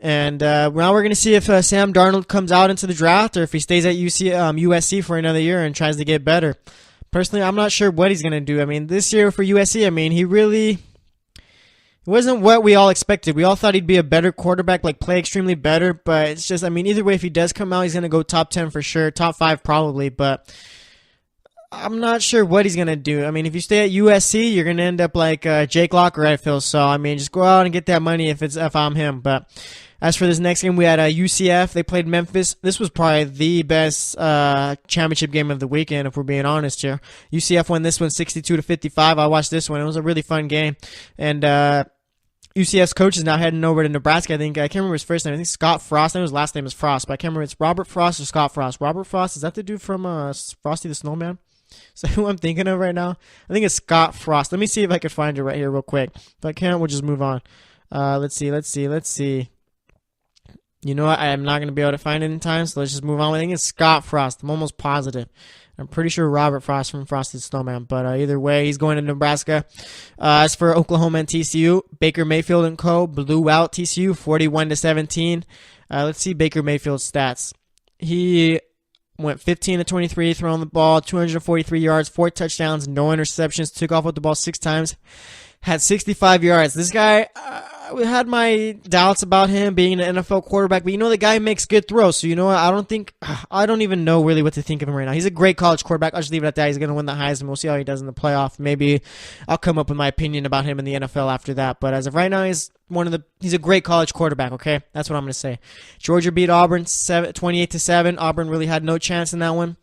Speaker 2: And now we're going to see if Sam Darnold comes out into the draft or if he stays at USC for another year and tries to get better. Personally, I'm not sure what he's going to do. I mean, this year for USC, I mean, it wasn't what we all expected. We all thought he'd be a better quarterback, like play extremely better. But it's just, I mean, either way, if he does come out, he's going to go top 10 for sure, top 5 probably. But I'm not sure what he's going to do. I mean, if you stay at USC, you're going to end up like Jake Locker, I feel. So, I mean, just go out and get that money if I'm him. But as for this next game, we had UCF. They played Memphis. This was probably the best championship game of the weekend, if we're being honest here. UCF won this one 62-55. I watched this one. It was a really fun game. And UCF's coach is now heading over to Nebraska. I can't remember his first name. I think Scott Frost. I know his last name is Frost, but I can't remember. It's Robert Frost or Scott Frost. Robert Frost, is that the dude from Frosty the Snowman? Is that who I'm thinking of right now? I think it's Scott Frost. Let me see if I can find it right here real quick. If I can't, we'll just move on. Let's see. You know what? I am not going to be able to find it in time, so let's just move on. I think it's Scott Frost. I'm almost positive. I'm pretty sure Robert Frost from Frosty the Snowman. But either way, he's going to Nebraska. As for Oklahoma and TCU, Baker Mayfield and co. blew out TCU 41-17. Let's see Baker Mayfield's stats. He went 15-23, throwing the ball, 243 yards, 4 touchdowns, no interceptions, took off with the ball 6 times, had 65 yards. This guy, we had my doubts about him being an NFL quarterback, but you know the guy makes good throws. So you know what? I don't even know really what to think of him right now. He's a great college quarterback. I'll just leave it at that. He's going to win the Heisman. We'll see how he does in the playoff. Maybe I'll come up with my opinion about him in the NFL after that. But as of right now, he's a great college quarterback. Okay, that's what I'm going to say. Georgia beat Auburn 28-7. Auburn really had no chance in that one.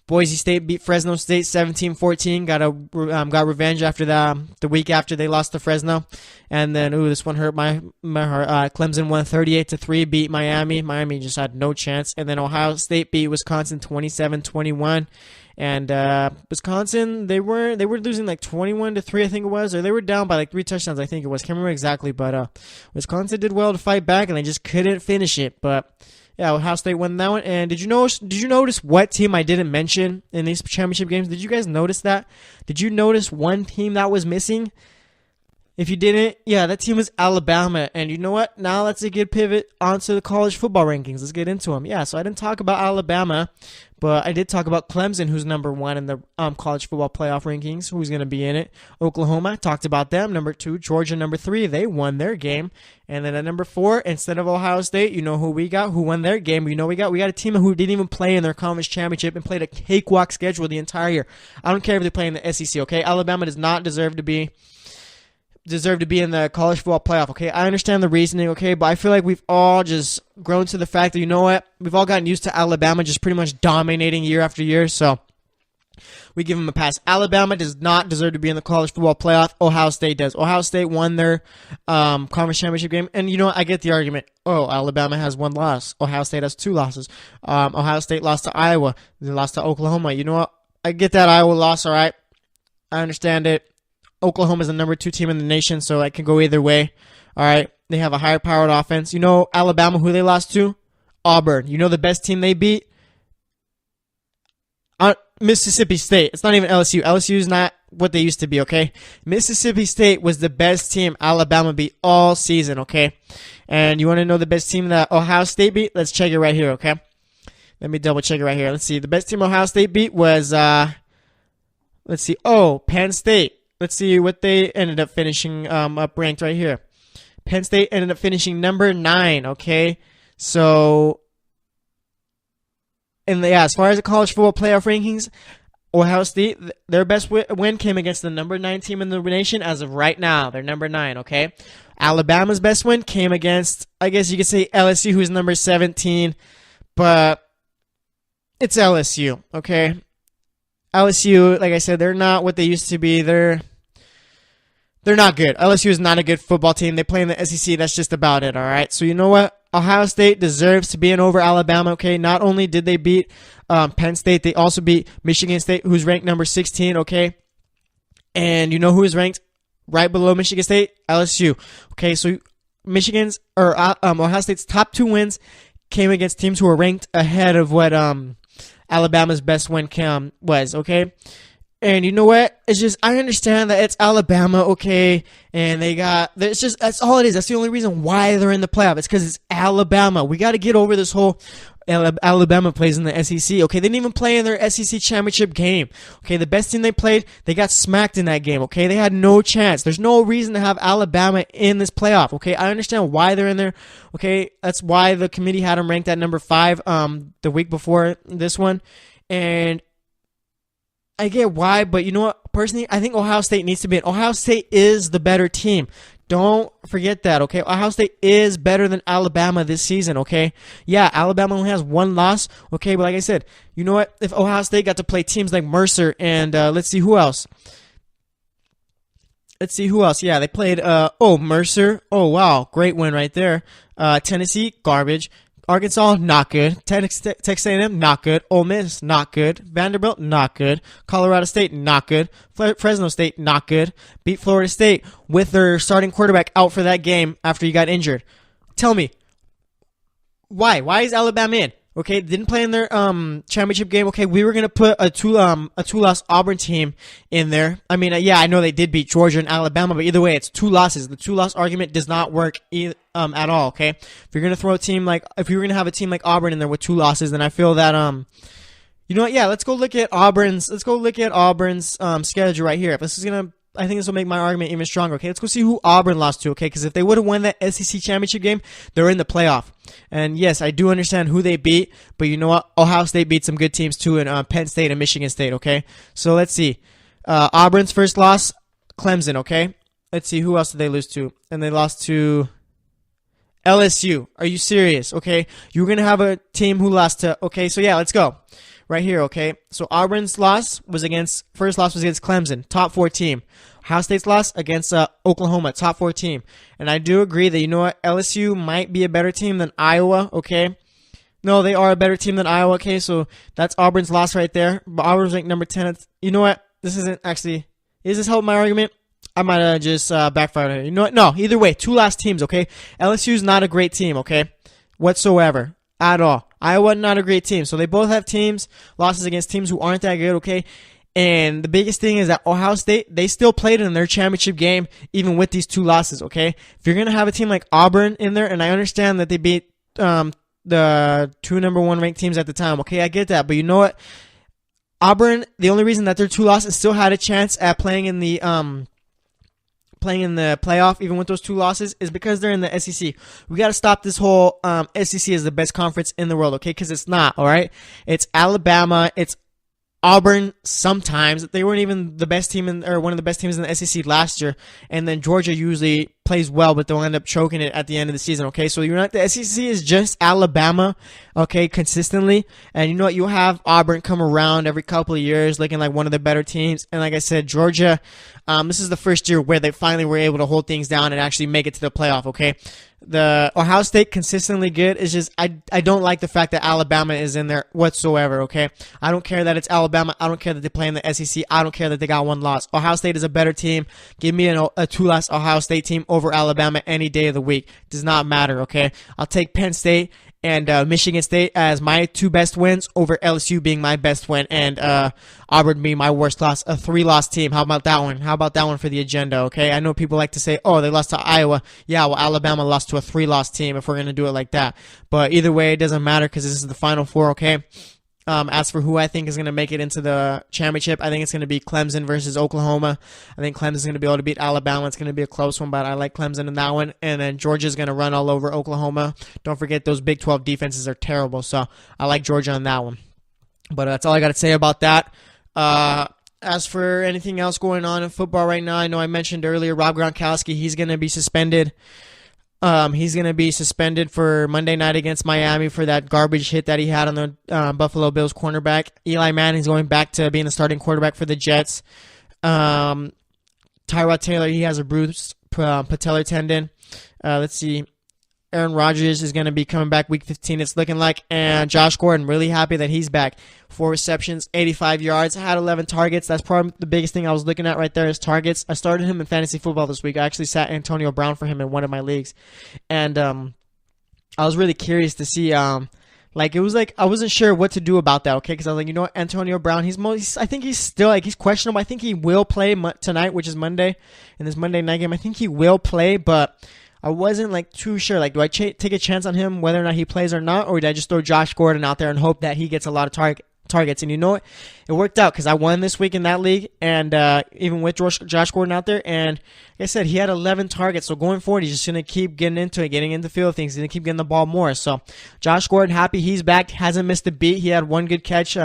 Speaker 2: Boise State beat Fresno State 17-14. Got revenge after the week after they lost to Fresno. And then, this one hurt my heart. Clemson won 38-3, beat Miami. Miami just had no chance. And then Ohio State beat Wisconsin 27-21. And Wisconsin, they were losing like 21-3, I think it was, or they were down by like 3 touchdowns, I think it was. Can't remember exactly, but Wisconsin did well to fight back, and they just couldn't finish it. But yeah, Ohio State won that one. And did you notice what team I didn't mention in these championship games? Did you guys notice that? Did you notice one team that was missing? If you didn't, yeah, that team was Alabama. And you know what? Now let's a good pivot onto the college football rankings. Let's get into them. Yeah, so I didn't talk about Alabama, but I did talk about Clemson, who's number 1 in the college football playoff rankings, who's going to be in it. Oklahoma, talked about them. Number 2, Georgia, number 3. They won their game. And then at number 4, instead of Ohio State, you know who we got, who won their game. You know we got a team who didn't even play in their conference championship and played a cakewalk schedule the entire year. I don't care if they play in the SEC, okay? Alabama does not deserve to be in the college football playoff, okay? I understand the reasoning, okay? But I feel like we've all just grown to the fact that, you know what? We've all gotten used to Alabama just pretty much dominating year after year, so we give them a pass. Alabama does not deserve to be in the college football playoff. Ohio State does. Ohio State won their conference championship game, and you know what? I get the argument. Oh, Alabama has 1 loss. Ohio State has 2 losses. Ohio State lost to Iowa. They lost to Oklahoma. You know what? I get that Iowa loss, all right? I understand it. Oklahoma is the number 2 team in the nation, so it can go either way. All right, they have a higher-powered offense. You know Alabama, who they lost to? Auburn. You know the best team they beat? Mississippi State. It's not even LSU. LSU is not what they used to be, okay? Mississippi State was the best team Alabama beat all season, okay? And you want to know the best team that Ohio State beat? Let's check it right here, okay? Let me double-check it right here. Let's see. The best team Ohio State beat was, Penn State. Let's see what they ended up finishing up ranked right here. Penn State ended up finishing number 9, okay? So, as far as the college football playoff rankings, Ohio State, their best win came against the number 9 team in the nation as of right now. They're number 9, okay? Alabama's best win came against, I guess you could say, LSU, who's number 17, but it's LSU, okay? LSU, like I said, they're not what they used to be. They're not good. LSU is not a good football team. They play in the SEC. That's just about it, all right? So you know what? Ohio State deserves to be in over Alabama, okay? Not only did they beat Penn State, they also beat Michigan State, who's ranked number 16, okay? And you know who is ranked right below Michigan State? LSU. Okay, so Ohio State's top 2 wins came against teams who were ranked ahead of what Alabama's best win was, okay? And you know what? It's just, I understand that it's Alabama, okay? And that's all it is. That's the only reason why they're in the playoff. It's because it's Alabama. We got to get over this whole Alabama plays in the SEC, okay? They didn't even play in their SEC championship game, okay? The best team they played, they got smacked in that game, okay? They had no chance. There's no reason to have Alabama in this playoff, okay? I understand why they're in there, okay? That's why the committee had them ranked at number 5 the week before this one, and I get why, but you know what? Personally, I think Ohio State needs to be in. Ohio State is the better team. Don't forget that, okay? Ohio State is better than Alabama this season, okay? Yeah, Alabama only has 1 loss, okay? But like I said, you know what? If Ohio State got to play teams like Mercer and let's see who else. Yeah, they played, Mercer. Oh, wow. Great win right there. Tennessee, garbage. Arkansas, not good. Texas A&M, not good. Ole Miss, not good. Vanderbilt, not good. Colorado State, not good. Fresno State, not good. Beat Florida State with their starting quarterback out for that game after he got injured. Tell me, why? Why is Alabama in? Okay, didn't play in their championship game. Okay, we were gonna put a two-loss Auburn team in there. I mean, yeah, I know they did beat Georgia and Alabama, but either way, it's 2 losses. The 2-loss argument does not work at all. Okay, if you're gonna have a team like Auburn in there with 2 losses, then I feel that you know what? Yeah, let's go look at Auburn's schedule right here. I think this will make my argument even stronger. Okay, let's go see who Auburn lost to. Okay, because if they would have won that SEC championship game, they're in the playoff. And yes, I do understand who they beat, but you know what? Ohio State beat some good teams too in Penn State and Michigan State. Okay, so let's see. Auburn's first loss, Clemson. Okay, let's see who else did they lose to, and they lost to LSU. Are you serious? Okay, you're gonna have a team who lost to. Okay, so yeah, let's go. Right here, okay? So Auburn's first loss was against Clemson, top 4 team. Ohio State's loss against Oklahoma, top 4 team. And I do agree that, you know what, LSU might be a better team than Iowa, okay? No, they are a better team than Iowa, okay? So that's Auburn's loss right there. But Auburn's ranked number 10. You know what? Is this helping my argument? I might have just backfired. You know what? No, either way, 2 last teams, okay? LSU's not a great team, okay? Whatsoever. At all. Iowa, not a great team. So they both have losses against teams who aren't that good, okay? And the biggest thing is that Ohio State, they still played in their championship game even with these 2 losses, okay? If you're going to have a team like Auburn in there, and I understand that they beat the 2 number 1 ranked teams at the time, okay? I get that. But you know what? Auburn, the only reason that their 2 losses still had a chance at playing in the playoff, even with those 2 losses, is because they're in the SEC. We got to stop this whole SEC is the best conference in the world, okay? Because it's not, all right? It's Alabama, it's Auburn sometimes. They weren't even the best team or one of the best teams in the SEC last year. And then Georgia usually plays well, but they'll end up choking it at the end of the season, okay? So you're not, the SEC is just Alabama, okay, consistently. And you know what? You'll have Auburn come around every couple of years looking like one of the better teams. And like I said, Georgia, this is the first year where they finally were able to hold things down and actually make it to the playoff, okay? The Ohio State consistently good. It's just I don't like the fact that Alabama is in there whatsoever, okay? I don't care that it's Alabama. I don't care that they play in the SEC. I don't care that they got 1 loss. Ohio State is a better team. Give me a 2-loss Ohio State team over Alabama any day of the week. Does not matter, okay? I'll take Penn State and Michigan State as my 2 best wins over LSU being my best win and Auburn being my worst loss, a 3-loss team. How about that one? How about that one for the agenda, okay? I know people like to say, oh, they lost to Iowa. Yeah, well, Alabama lost to a 3-loss team if we're going to do it like that. But either way, it doesn't matter because this is the Final Four, okay? As for who I think is going to make it into the championship, I think it's going to be Clemson versus Oklahoma. I think Clemson's going to be able to beat Alabama. It's going to be a close one, but I like Clemson in that one. And then Georgia's going to run all over Oklahoma. Don't forget those Big 12 defenses are terrible, so I like Georgia on that one. But that's all I got to say about that. As for anything else going on in football right now, I know I mentioned earlier Rob Gronkowski, he's going to be suspended. He's going to be suspended for Monday night against Miami for that garbage hit that he had on the Buffalo Bills cornerback. Eli Manning's going back to being the starting quarterback for the Jets. Tyrod Taylor, he has a bruised patellar tendon. Let's see. Aaron Rodgers is going to be coming back week 15, it's looking like. And Josh Gordon, really happy that he's back. 4 receptions, 85 yards, had 11 targets. That's probably the biggest thing I was looking at right there is targets. I started him in fantasy football this week. I actually sat Antonio Brown for him in one of my leagues. And I was really curious to see, it was like, I wasn't sure what to do about that, okay? Because I was like, you know what, Antonio Brown, I think he's still, he's questionable. I think he will play tonight, which is Monday, in this Monday night game. I think he will play, but I wasn't, too sure. Do I take a chance on him whether or not he plays or not, or did I just throw Josh Gordon out there and hope that he gets a lot of targets? And you know what? It worked out because I won this week in that league, and even with Josh Gordon out there, and like I said, he had 11 targets. So going forward, he's just going to keep getting into it, getting into the field of things. He's going to keep getting the ball more. So Josh Gordon, happy he's back. Hasn't missed a beat. He had one good catch,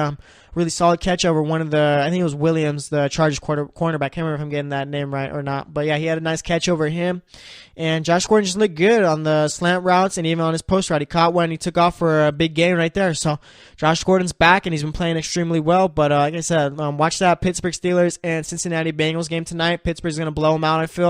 Speaker 2: really solid catch over one of the, I think it was Williams, the Chargers cornerback. I can't remember if I'm getting that name right or not. But yeah, he had a nice catch over him. And Josh Gordon just looked good on the slant routes and even on his post route. He caught one. He took off for a big gain right there. So Josh Gordon's back, and he's been playing extremely well. But like I said, watch that Pittsburgh Steelers and Cincinnati Bengals game tonight. Pittsburgh's going to blow them out, I feel.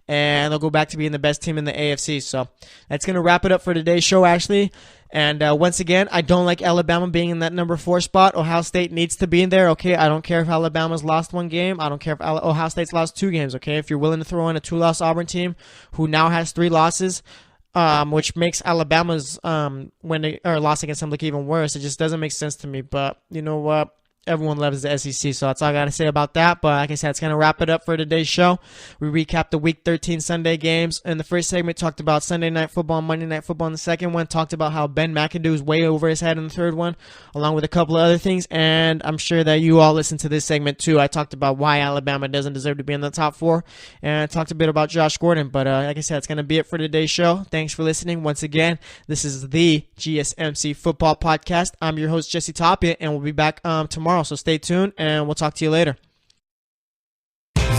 Speaker 2: And they'll go back to being the best team in the AFC. So that's going to wrap it up for today's show, Ashley. And once again, I don't like Alabama being in that number 4 spot. Ohio State needs to be in there, okay? I don't care if Alabama's lost 1 game. I don't care if Ohio State's lost 2 games, okay? If you're willing to throw in a 2-loss Auburn team who now has 3 losses, which makes Alabama's loss against them look even worse, it just doesn't make sense to me. But you know what? Everyone loves the SEC, so that's all I got to say about that. But like I said, it's going to wrap it up for today's show. We recapped the Week 13 Sunday games. In the first segment, talked about Sunday Night Football and Monday Night Football. In the second one, talked about how Ben McAdoo is way over his head in the third one, along with a couple of other things. And I'm sure that you all listened to this segment too. I talked about why Alabama doesn't deserve to be in the top 4, and I talked a bit about Josh Gordon. But like I said, it's going to be it for today's show. Thanks for listening. Once again, this is the GSMC Football Podcast. I'm your host, Jesse Tapia, and we'll be back tomorrow. So stay tuned, and we'll talk to you later.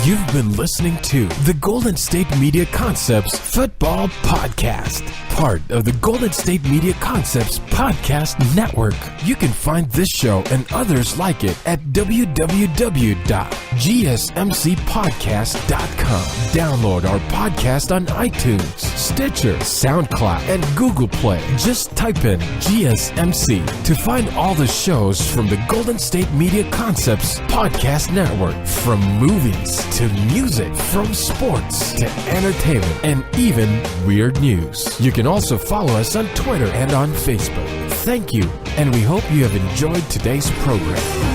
Speaker 1: You've been listening to the Golden State Media Concepts Football Podcast, part of the Golden State Media Concepts Podcast Network. You can find this show and others like it at www.gsmcpodcast.com. Download our podcast on iTunes, Stitcher, SoundCloud, and Google Play. Just type in GSMC to find all the shows from the Golden State Media Concepts Podcast Network, from movies to music, from sports to entertainment, and even weird news. You can also follow us on Twitter and on Facebook. Thank you, and we hope you have enjoyed today's program.